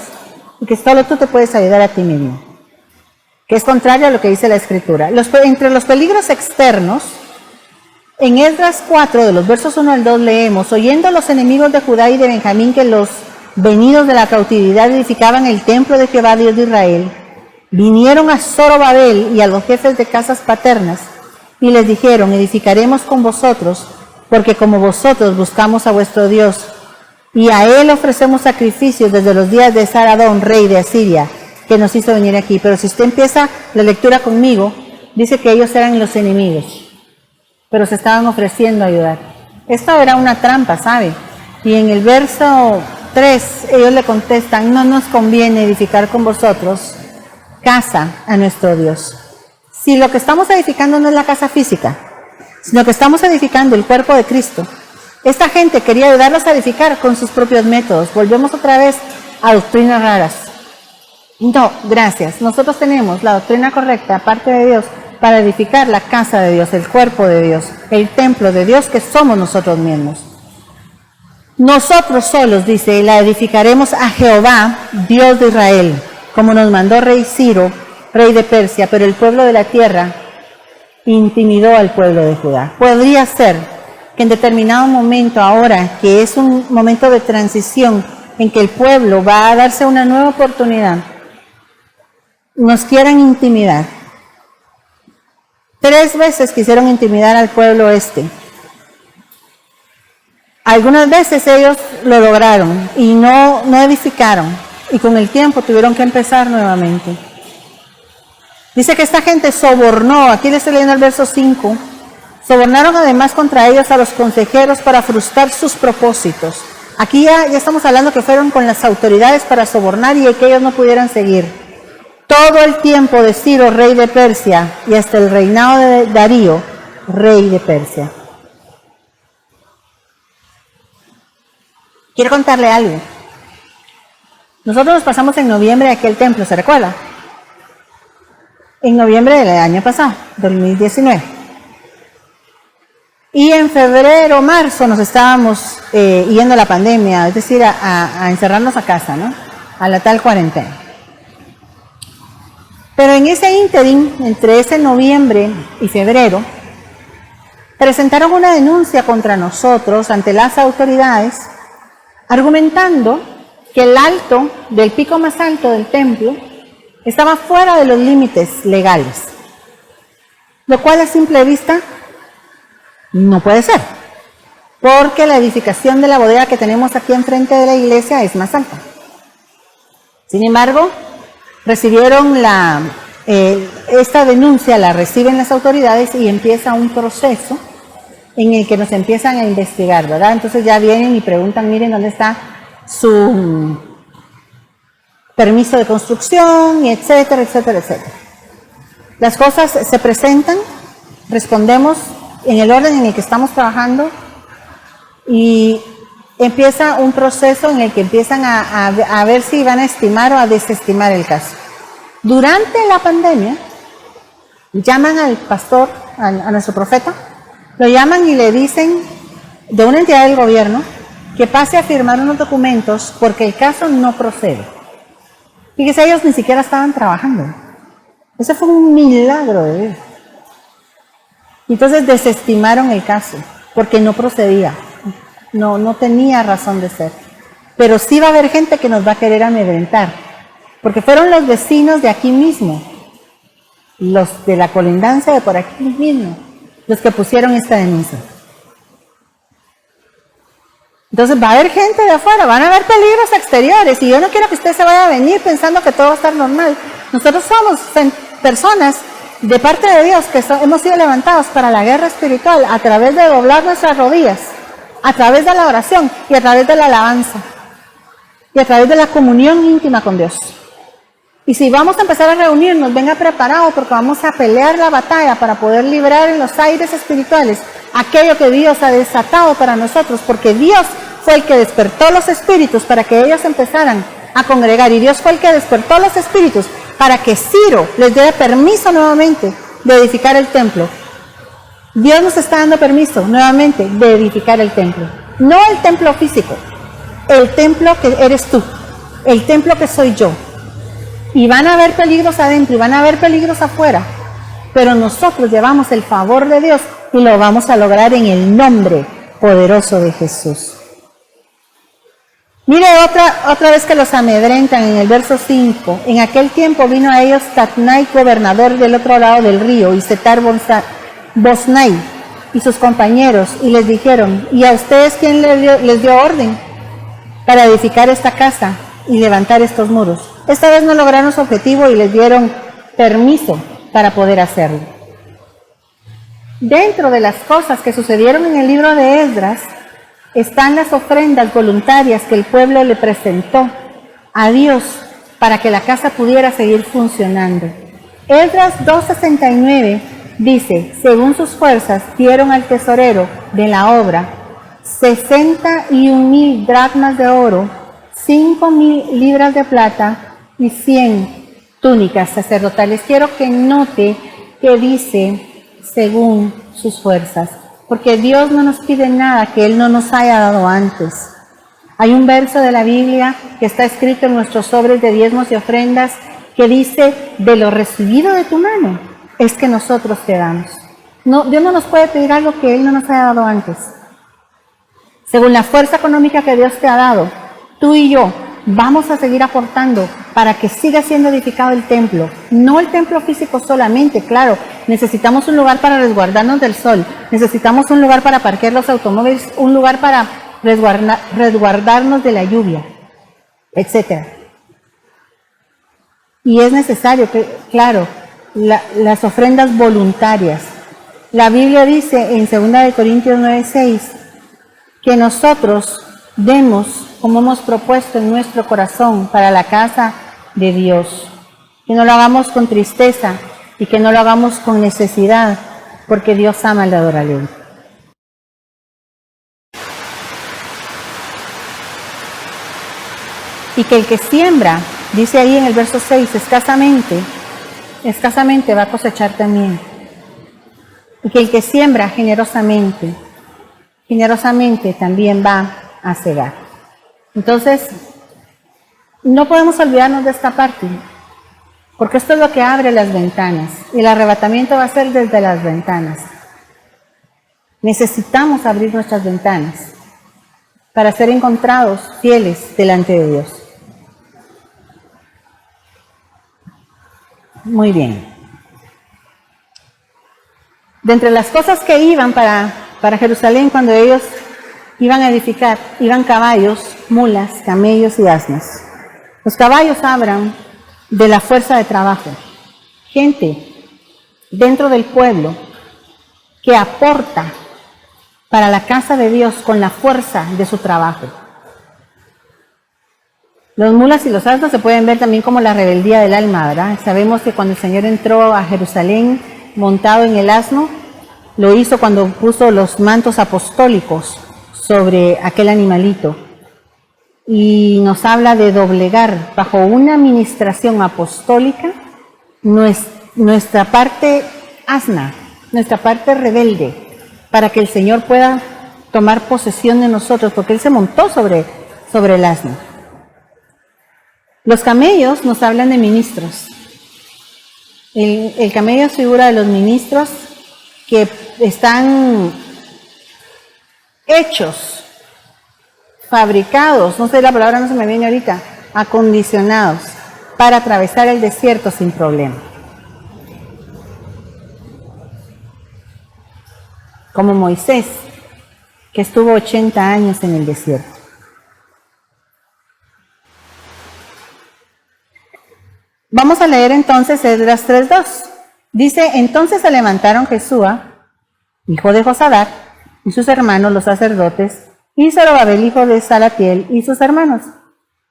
y que solo tú te puedes ayudar a ti mismo, que es contrario a lo que dice la Escritura. Entre los peligros externos, en Esdras 4, de los versos 1 al 2 leemos: oyendo los enemigos de Judá y de Benjamín que los venidos de la cautividad edificaban el templo de Jehová Dios de Israel, vinieron a Zorobabel y a los jefes de casas paternas y les dijeron: edificaremos con vosotros, porque como vosotros buscamos a vuestro Dios, y a él ofrecemos sacrificios desde los días de Saradón, rey de Asiria, que nos hizo venir aquí. Pero si usted empieza la lectura conmigo, dice que ellos eran los enemigos, pero se estaban ofreciendo a ayudar. Esto era una trampa, ¿sabe? Y en el verso 3 ellos le contestan: no nos conviene edificar con vosotros casa a nuestro Dios. Si lo que estamos edificando no es la casa física, sino que estamos edificando el cuerpo de Cristo, esta gente quería ayudarlos a edificar con sus propios métodos. Volvemos otra vez a doctrinas raras. No, gracias. Nosotros tenemos la doctrina correcta, aparte de Dios, para edificar la casa de Dios, el cuerpo de Dios, el templo de Dios que somos nosotros mismos. Nosotros solos, dice, la edificaremos a Jehová, Dios de Israel, como nos mandó rey Ciro, rey de Persia, pero el pueblo de la tierra intimidó al pueblo de Judá. Podría ser que en determinado momento, ahora que es un momento de transición en que el pueblo va a darse una nueva oportunidad, nos quieran intimidar. 3 veces quisieron intimidar al pueblo este. Algunas veces ellos lo lograron y no edificaron, y con el tiempo tuvieron que empezar nuevamente. Dice que esta gente sobornó, aquí le estoy leyendo el verso 5, sobornaron además contra ellos a los consejeros para frustrar sus propósitos. Aquí ya estamos hablando que fueron con las autoridades para sobornar y que ellos no pudieran seguir. Todo el tiempo de Ciro, rey de Persia, y hasta el reinado de Darío, rey de Persia. Quiero contarle algo. Nosotros nos pasamos en noviembre aquí al templo, ¿se recuerda? En noviembre del año pasado, 2019. Y en febrero, marzo nos estábamos yendo a la pandemia, es decir, a encerrarnos a casa, ¿no? A la tal cuarentena. Pero en ese ínterin, entre ese noviembre y febrero, presentaron una denuncia contra nosotros ante las autoridades, argumentando que el alto del pico más alto del templo estaba fuera de los límites legales, lo cual a simple vista no puede ser, porque la edificación de la bodega que tenemos aquí enfrente de la iglesia es más alta. Sin embargo, recibieron esta denuncia, la reciben las autoridades y empieza un proceso en el que nos empiezan a investigar, ¿verdad? Entonces ya vienen y preguntan, miren, ¿dónde está su permiso de construcción? Y etcétera, etcétera, etcétera. Las cosas se presentan, respondemos en el orden en el que estamos trabajando y empieza un proceso en el que empiezan a ver si van a estimar o a desestimar el caso. Durante la pandemia, llaman al pastor, a nuestro profeta, lo llaman y le dicen de una entidad del gobierno que pase a firmar unos documentos porque el caso no procede. Fíjese, ellos ni siquiera estaban trabajando. Ese fue un milagro de Dios. Entonces desestimaron el caso porque no procedía, no tenía razón de ser. Pero sí va a haber gente que nos va a querer amedrentar, porque fueron los vecinos de aquí mismo, los de la colindancia de por aquí mismo, los que pusieron esta denuncia. Entonces va a haber gente de afuera, van a haber peligros exteriores, y yo no quiero que usted se vaya a venir pensando que todo va a estar normal. Nosotros somos personas de parte de Dios que hemos sido levantados para la guerra espiritual a través de doblar nuestras rodillas, a través de la oración y a través de la alabanza y a través de la comunión íntima con Dios. Y si vamos a empezar a reunirnos, venga preparado porque vamos a pelear la batalla para poder librar en los aires espirituales aquello que Dios ha desatado para nosotros, porque Dios fue el que despertó los espíritus para que ellos empezaran a congregar, y Dios fue el que despertó los espíritus para que Ciro les diera permiso nuevamente de edificar el templo. Dios nos está dando permiso nuevamente de edificar el templo, no el templo físico, el templo que eres tú, el templo que soy yo. Y van a haber peligros adentro y van a haber peligros afuera, pero nosotros llevamos el favor de Dios y lo vamos a lograr en el nombre poderoso de Jesús. Mire otra vez que los amedrentan en el verso 5. En aquel tiempo vino a ellos Tatnai, gobernador del otro lado del río, y Setar Bosnai y sus compañeros, y les dijeron, ¿y a ustedes quién les dio orden para edificar esta casa y levantar estos muros? Esta vez no lograron su objetivo y les dieron permiso para poder hacerlo. Dentro de las cosas que sucedieron en el libro de Esdras están las ofrendas voluntarias que el pueblo le presentó a Dios para que la casa pudiera seguir funcionando. Esdras 2:69 dice, según sus fuerzas dieron al tesorero de la obra 61,000 dracmas de oro, 5,000 libras de plata y 100 túnicas sacerdotales. Quiero que note que dice según sus fuerzas, porque Dios no nos pide nada que Él no nos haya dado antes. Hay un verso de la Biblia que está escrito en nuestros sobres de diezmos y ofrendas que dice, de lo recibido de tu mano es que nosotros te damos. No, Dios no nos puede pedir algo que Él no nos haya dado antes. Según la fuerza económica que Dios te ha dado, tú y yo vamos a seguir aportando para que siga siendo edificado el templo. No el templo físico solamente, claro. Necesitamos un lugar para resguardarnos del sol. Necesitamos un lugar para parquear los automóviles, un lugar para resguardarnos de la lluvia, etc. Y es necesario que, claro, las ofrendas voluntarias. La Biblia dice en 2 Corintios 9:6 que nosotros demos como hemos propuesto en nuestro corazón para la casa de Dios. Que no lo hagamos con tristeza y que no lo hagamos con necesidad, porque Dios ama al dador alegre. Y que el que siembra, dice ahí en el verso 6, escasamente va a cosechar también. Y que el que siembra generosamente también va a cegar. Entonces, no podemos olvidarnos de esta parte, porque esto es lo que abre las ventanas, y el arrebatamiento va a ser desde las ventanas. Necesitamos abrir nuestras ventanas para ser encontrados fieles delante de Dios. Muy bien. De entre las cosas que iban para Jerusalén cuando ellos iban a edificar, iban caballos, mulas, camellos y asnos. Los caballos hablan de la fuerza de trabajo. Gente dentro del pueblo que aporta para la casa de Dios con la fuerza de su trabajo. Los mulas y los asnos se pueden ver también como la rebeldía del alma, ¿verdad? Sabemos que cuando el Señor entró a Jerusalén montado en el asno, lo hizo cuando puso los mantos apostólicos sobre aquel animalito. Y nos habla de doblegar bajo una administración apostólica nuestra parte asna, nuestra parte rebelde, para que el Señor pueda tomar posesión de nosotros, porque Él se montó sobre el asno. Los camellos nos hablan de ministros. El camello es figura de los ministros que están hechos, fabricados, no sé la palabra, no se me viene ahorita, acondicionados para atravesar el desierto sin problema. Como Moisés, que estuvo 80 años en el desierto. Vamos a leer entonces Esdras 3:2. Dice, entonces se levantaron Jesúa, hijo de Josadac, y sus hermanos los sacerdotes, y Zorobabel, hijo de Salatiel, y sus hermanos,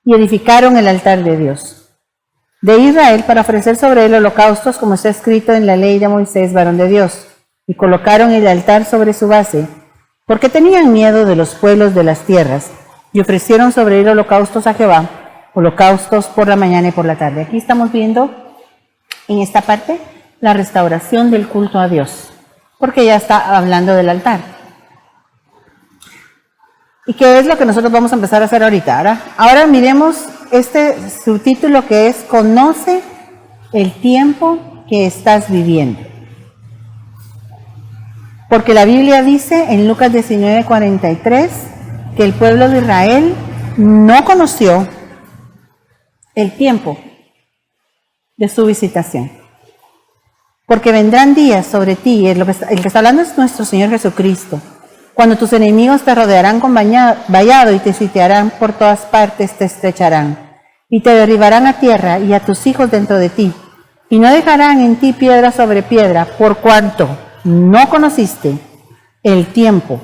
y edificaron el altar de Dios de Israel para ofrecer sobre él holocaustos, como está escrito en la ley de Moisés, varón de Dios. Y colocaron el altar sobre su base, porque tenían miedo de los pueblos de las tierras, y ofrecieron sobre él holocaustos a Jehová, holocaustos por la mañana y por la tarde. Aquí estamos viendo, en esta parte, la restauración del culto a Dios, porque ya está hablando del altar. ¿Y qué es lo que nosotros vamos a empezar a hacer ahorita? Ahora miremos este subtítulo que es Conoce el tiempo que estás viviendo. Porque la Biblia dice en Lucas 19:43 que el pueblo de Israel no conoció el tiempo de su visitación. Porque vendrán días sobre ti, el que está hablando es nuestro Señor Jesucristo, cuando tus enemigos te rodearán con vallado y te sitiarán por todas partes, te estrecharán y te derribarán a tierra y a tus hijos dentro de ti, y no dejarán en ti piedra sobre piedra, por cuanto no conociste el tiempo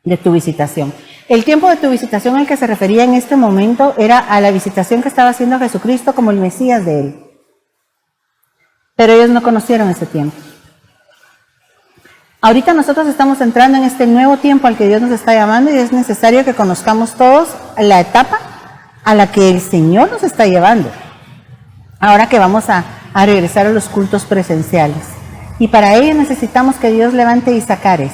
de tu visitación. El tiempo de tu visitación al que se refería en este momento era a la visitación que estaba haciendo Jesucristo como el Mesías de él. Pero ellos no conocieron ese tiempo. Ahorita nosotros estamos entrando en este nuevo tiempo al que Dios nos está llamando, y es necesario que conozcamos todos la etapa a la que el Señor nos está llevando. Ahora que vamos a regresar a los cultos presenciales. Y para ello necesitamos que Dios levante Isacares.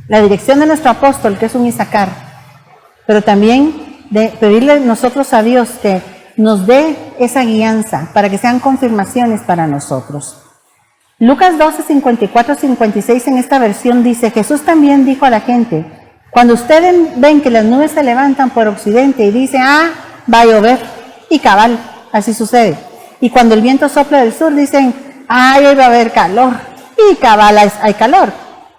La dirección de nuestro apóstol, que es un Isacar, pero también de pedirle nosotros a Dios que nos dé esa guianza para que sean confirmaciones para nosotros. Lucas 12:54-56 en esta versión dice, Jesús también dijo a la gente, cuando ustedes ven que las nubes se levantan por occidente y dicen, va a llover, y cabal, así sucede. Y cuando el viento sopla del sur dicen, hoy va a haber calor, y cabal, hay calor.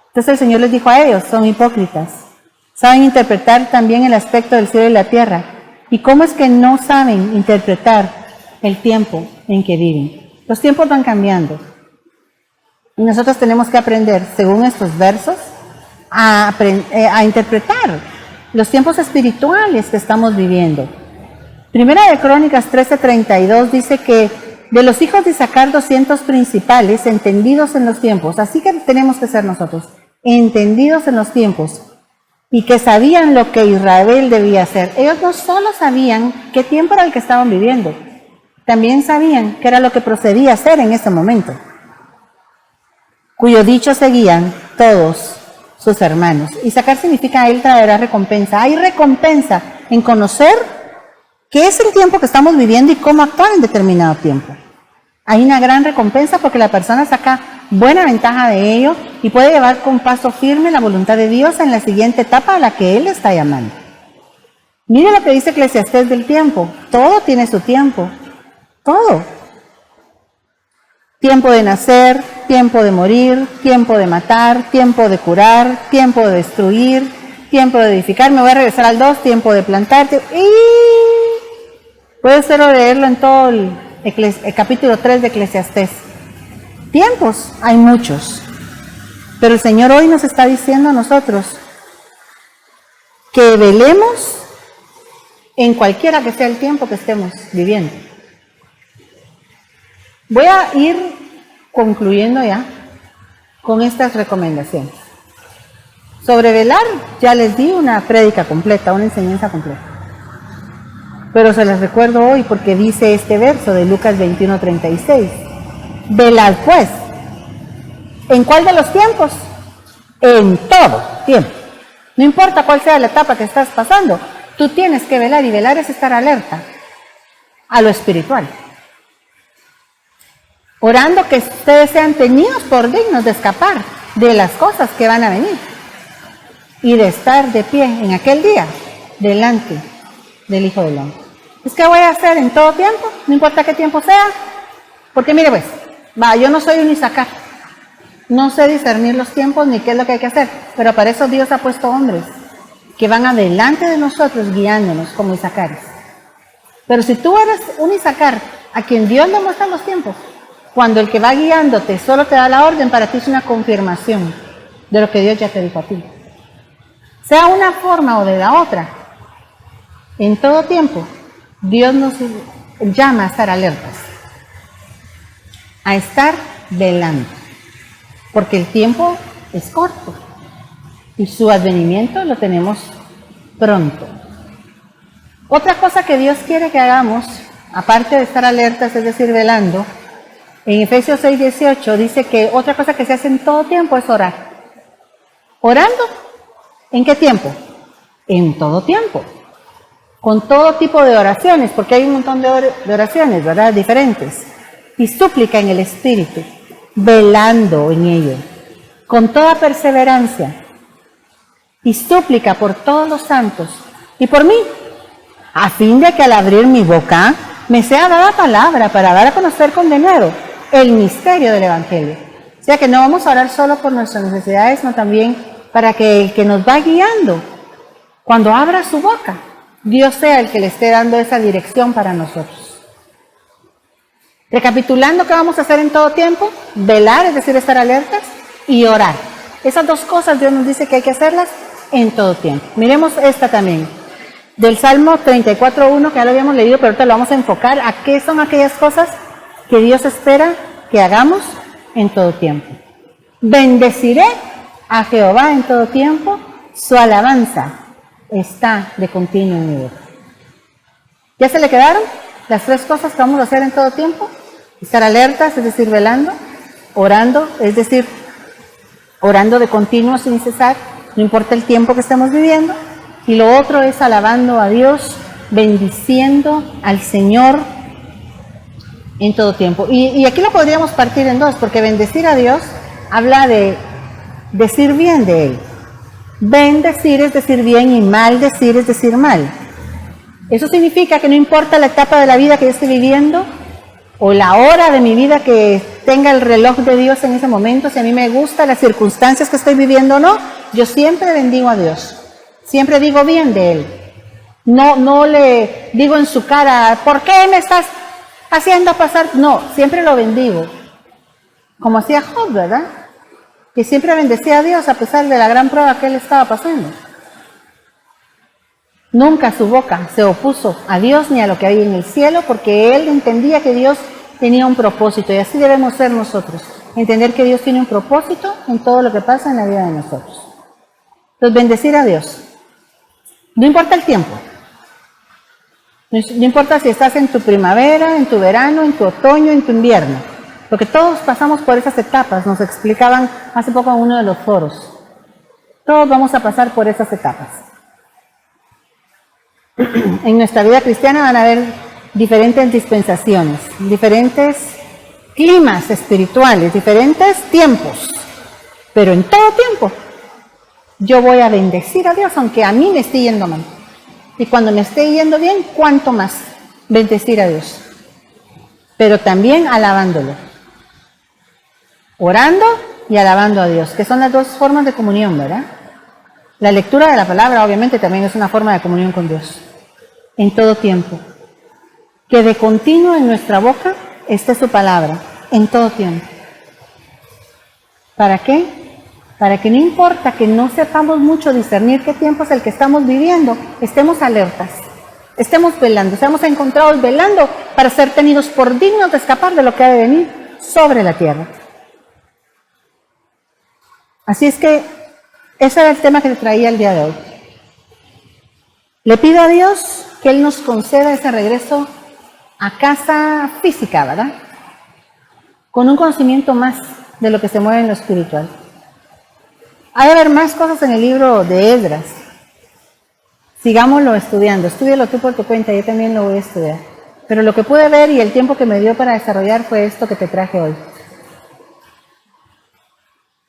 Entonces el Señor les dijo a ellos, son hipócritas, saben interpretar también el aspecto del cielo y la tierra. ¿Y cómo es que no saben interpretar el tiempo en que viven? Los tiempos van cambiando. Y nosotros tenemos que aprender, según estos versos, a interpretar los tiempos espirituales que estamos viviendo. Primera de Crónicas 13:32 dice que de los hijos de Isacar 200 principales, entendidos en los tiempos, así que tenemos que ser nosotros, entendidos en los tiempos, y que sabían lo que Israel debía hacer. Ellos no solo sabían qué tiempo era el que estaban viviendo, también sabían qué era lo que procedía a hacer en ese momento, cuyo dicho seguían todos sus hermanos. Isacar significa él traerá recompensa. Hay recompensa en conocer qué es el tiempo que estamos viviendo y cómo actuar en determinado tiempo. Hay una gran recompensa porque la persona saca buena ventaja de ello y puede llevar con paso firme la voluntad de Dios en la siguiente etapa a la que Él está llamando. Mire lo que dice Eclesiastés del tiempo. Todo tiene su tiempo. Todo. Tiempo de nacer, tiempo de morir, tiempo de matar, tiempo de curar, tiempo de destruir, tiempo de edificar. Me voy a regresar al 2, tiempo de plantar. Y puede ser leerlo en todo el capítulo 3 de Eclesiastés. Tiempos, hay muchos. Pero el Señor hoy nos está diciendo a nosotros que velemos en cualquiera que sea el tiempo que estemos viviendo. Voy a ir concluyendo ya con estas recomendaciones. Sobre velar, ya les di una prédica completa, una enseñanza completa. Pero se las recuerdo hoy porque dice este verso de Lucas 21:36. Velad pues. ¿En cuál de los tiempos? En todo tiempo. No importa cuál sea la etapa que estás pasando, tú tienes que velar, y velar es estar alerta a lo espiritual. Orando que ustedes sean tenidos por dignos de escapar de las cosas que van a venir y de estar de pie en aquel día delante del Hijo del Hombre. ¿Es que voy a hacer en todo tiempo? No importa qué tiempo sea. Porque mire pues, yo no soy un Isaacar. No sé discernir los tiempos ni qué es lo que hay que hacer. Pero para eso Dios ha puesto hombres que van adelante de nosotros guiándonos como Isacares. Pero si tú eres un Isacar a quien Dios le muestra los tiempos, cuando el que va guiándote solo te da la orden, para ti es una confirmación de lo que Dios ya te dijo a ti. Sea una forma o de la otra, en todo tiempo, Dios nos llama a estar alertas, a estar velando, porque el tiempo es corto y su advenimiento lo tenemos pronto. Otra cosa que Dios quiere que hagamos, aparte de estar alertas, es decir, velando, en Efesios 6:18 dice que otra cosa que se hace en todo tiempo es orar. ¿Orando? ¿En qué tiempo? En todo tiempo. Con todo tipo de oraciones, porque hay un montón de oraciones, ¿verdad? Diferentes. Y súplica en el Espíritu, velando en ello, con toda perseverancia. Y súplica por todos los santos y por mí, a fin de que al abrir mi boca me sea dada palabra para dar a conocer con denuedo el misterio del Evangelio. O sea que no vamos a orar solo por nuestras necesidades, sino también para que el que nos va guiando, cuando abra su boca, Dios sea el que le esté dando esa dirección para nosotros. Recapitulando, ¿qué vamos a hacer en todo tiempo? Velar, es decir, estar alertas, y orar. Esas dos cosas Dios nos dice que hay que hacerlas en todo tiempo. Miremos esta también, del Salmo 34:1, que ya lo habíamos leído, pero ahorita lo vamos a enfocar a qué son aquellas cosas que Dios espera que hagamos en todo tiempo. Bendeciré a Jehová en todo tiempo, su alabanza está de continuo en mi boca. ¿Ya se le quedaron las tres cosas que vamos a hacer en todo tiempo? Estar alertas, es decir, velando; orando, es decir, orando de continuo sin cesar, no importa el tiempo que estemos viviendo; y lo otro es alabando a Dios, bendiciendo al Señor en todo tiempo. Y aquí lo podríamos partir en dos, porque bendecir a Dios habla de decir bien de Él. Bendecir es decir bien, y maldecir es decir mal. Eso significa que no importa la etapa de la vida que yo esté viviendo, o la hora de mi vida que tenga el reloj de Dios en ese momento, si a mí me gustan las circunstancias que estoy viviendo o no, yo siempre bendigo a Dios. Siempre digo bien de Él. No le digo en su cara, ¿por qué me estás haciendo pasar? No, siempre lo bendigo. Como hacía Job, ¿verdad? Que siempre bendecía a Dios a pesar de la gran prueba que él estaba pasando. Nunca su boca se opuso a Dios ni a lo que hay en el cielo, porque él entendía que Dios tenía un propósito, y así debemos ser nosotros. Entender que Dios tiene un propósito en todo lo que pasa en la vida de nosotros. Entonces, bendecir a Dios. No importa el tiempo. No importa si estás en tu primavera, en tu verano, en tu otoño, en tu invierno. Porque todos pasamos por esas etapas, nos explicaban hace poco en uno de los foros. Todos vamos a pasar por esas etapas. En nuestra vida cristiana van a haber diferentes dispensaciones, diferentes climas espirituales, diferentes tiempos, pero en todo tiempo yo voy a bendecir a Dios, aunque a mí me esté yendo mal. Y cuando me esté yendo bien, ¿cuánto más bendecir a Dios? Pero también alabándolo, orando y alabando a Dios, que son las dos formas de comunión, ¿verdad? La lectura de la palabra obviamente también es una forma de comunión con Dios, en todo tiempo. Que de continuo en nuestra boca esté su palabra, en todo tiempo. ¿Para qué? Para que no importa que no sepamos mucho discernir qué tiempo es el que estamos viviendo, estemos alertas, estemos velando, seamos encontrados velando para ser tenidos por dignos de escapar de lo que ha de venir sobre la tierra. Así es que ese era el tema que te traía el día de hoy. Le pido a Dios que Él nos conceda ese regreso a casa física, ¿verdad? Con un conocimiento más de lo que se mueve en lo espiritual. Hay de haber más cosas en el libro de Esdras. Sigámoslo estudiando. Estúdialo tú por tu cuenta, yo también lo voy a estudiar. Pero lo que pude ver y el tiempo que me dio para desarrollar fue esto que te traje hoy.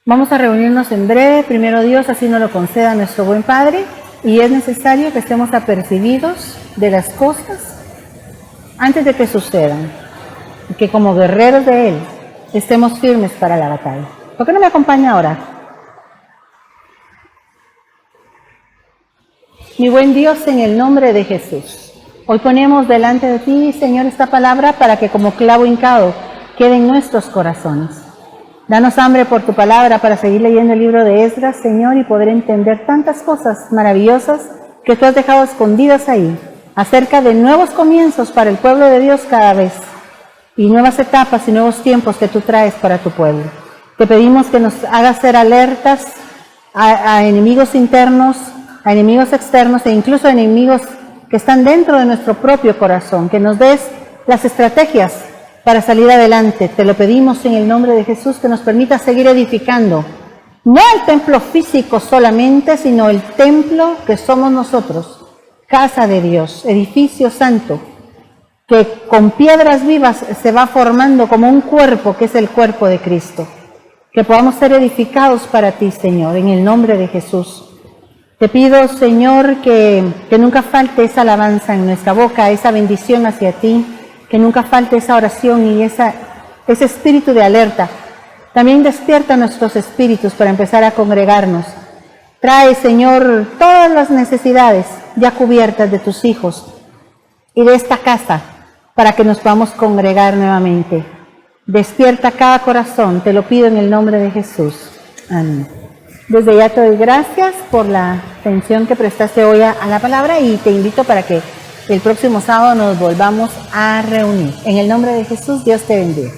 Vamos a reunirnos en breve, primero Dios, así nos lo conceda nuestro buen Padre, y es necesario que estemos apercibidos de las cosas antes de que sucedan, y que como guerreros de Él estemos firmes para la batalla. ¿Por qué no me acompaña ahora? Mi buen Dios, en el nombre de Jesús, hoy ponemos delante de ti, Señor, esta palabra para que como clavo hincado quede en nuestros corazones. Danos hambre por tu palabra para seguir leyendo el libro de Esdras, Señor, y poder entender tantas cosas maravillosas que tú has dejado escondidas ahí, acerca de nuevos comienzos para el pueblo de Dios cada vez, y nuevas etapas y nuevos tiempos que tú traes para tu pueblo. Te pedimos que nos hagas ser alertas a enemigos internos, a enemigos externos e incluso a enemigos que están dentro de nuestro propio corazón, que nos des las estrategias para salir adelante. Te lo pedimos en el nombre de Jesús, que nos permita seguir edificando, no el templo físico solamente, sino el templo que somos nosotros, casa de Dios, edificio santo, que con piedras vivas se va formando como un cuerpo, que es el cuerpo de Cristo. Que podamos ser edificados para ti, Señor, en el nombre de Jesús. Te pido, Señor, que nunca falte esa alabanza en nuestra boca, esa bendición hacia ti, que nunca falte esa oración y ese espíritu de alerta. También despierta nuestros espíritus para empezar a congregarnos. Trae, Señor, todas las necesidades ya cubiertas de tus hijos y de esta casa para que nos podamos congregar nuevamente. Despierta cada corazón, te lo pido en el nombre de Jesús. Amén. Desde ya te doy gracias por la atención que prestaste hoy a la palabra y te invito para que el próximo sábado nos volvamos a reunir. En el nombre de Jesús, Dios te bendiga.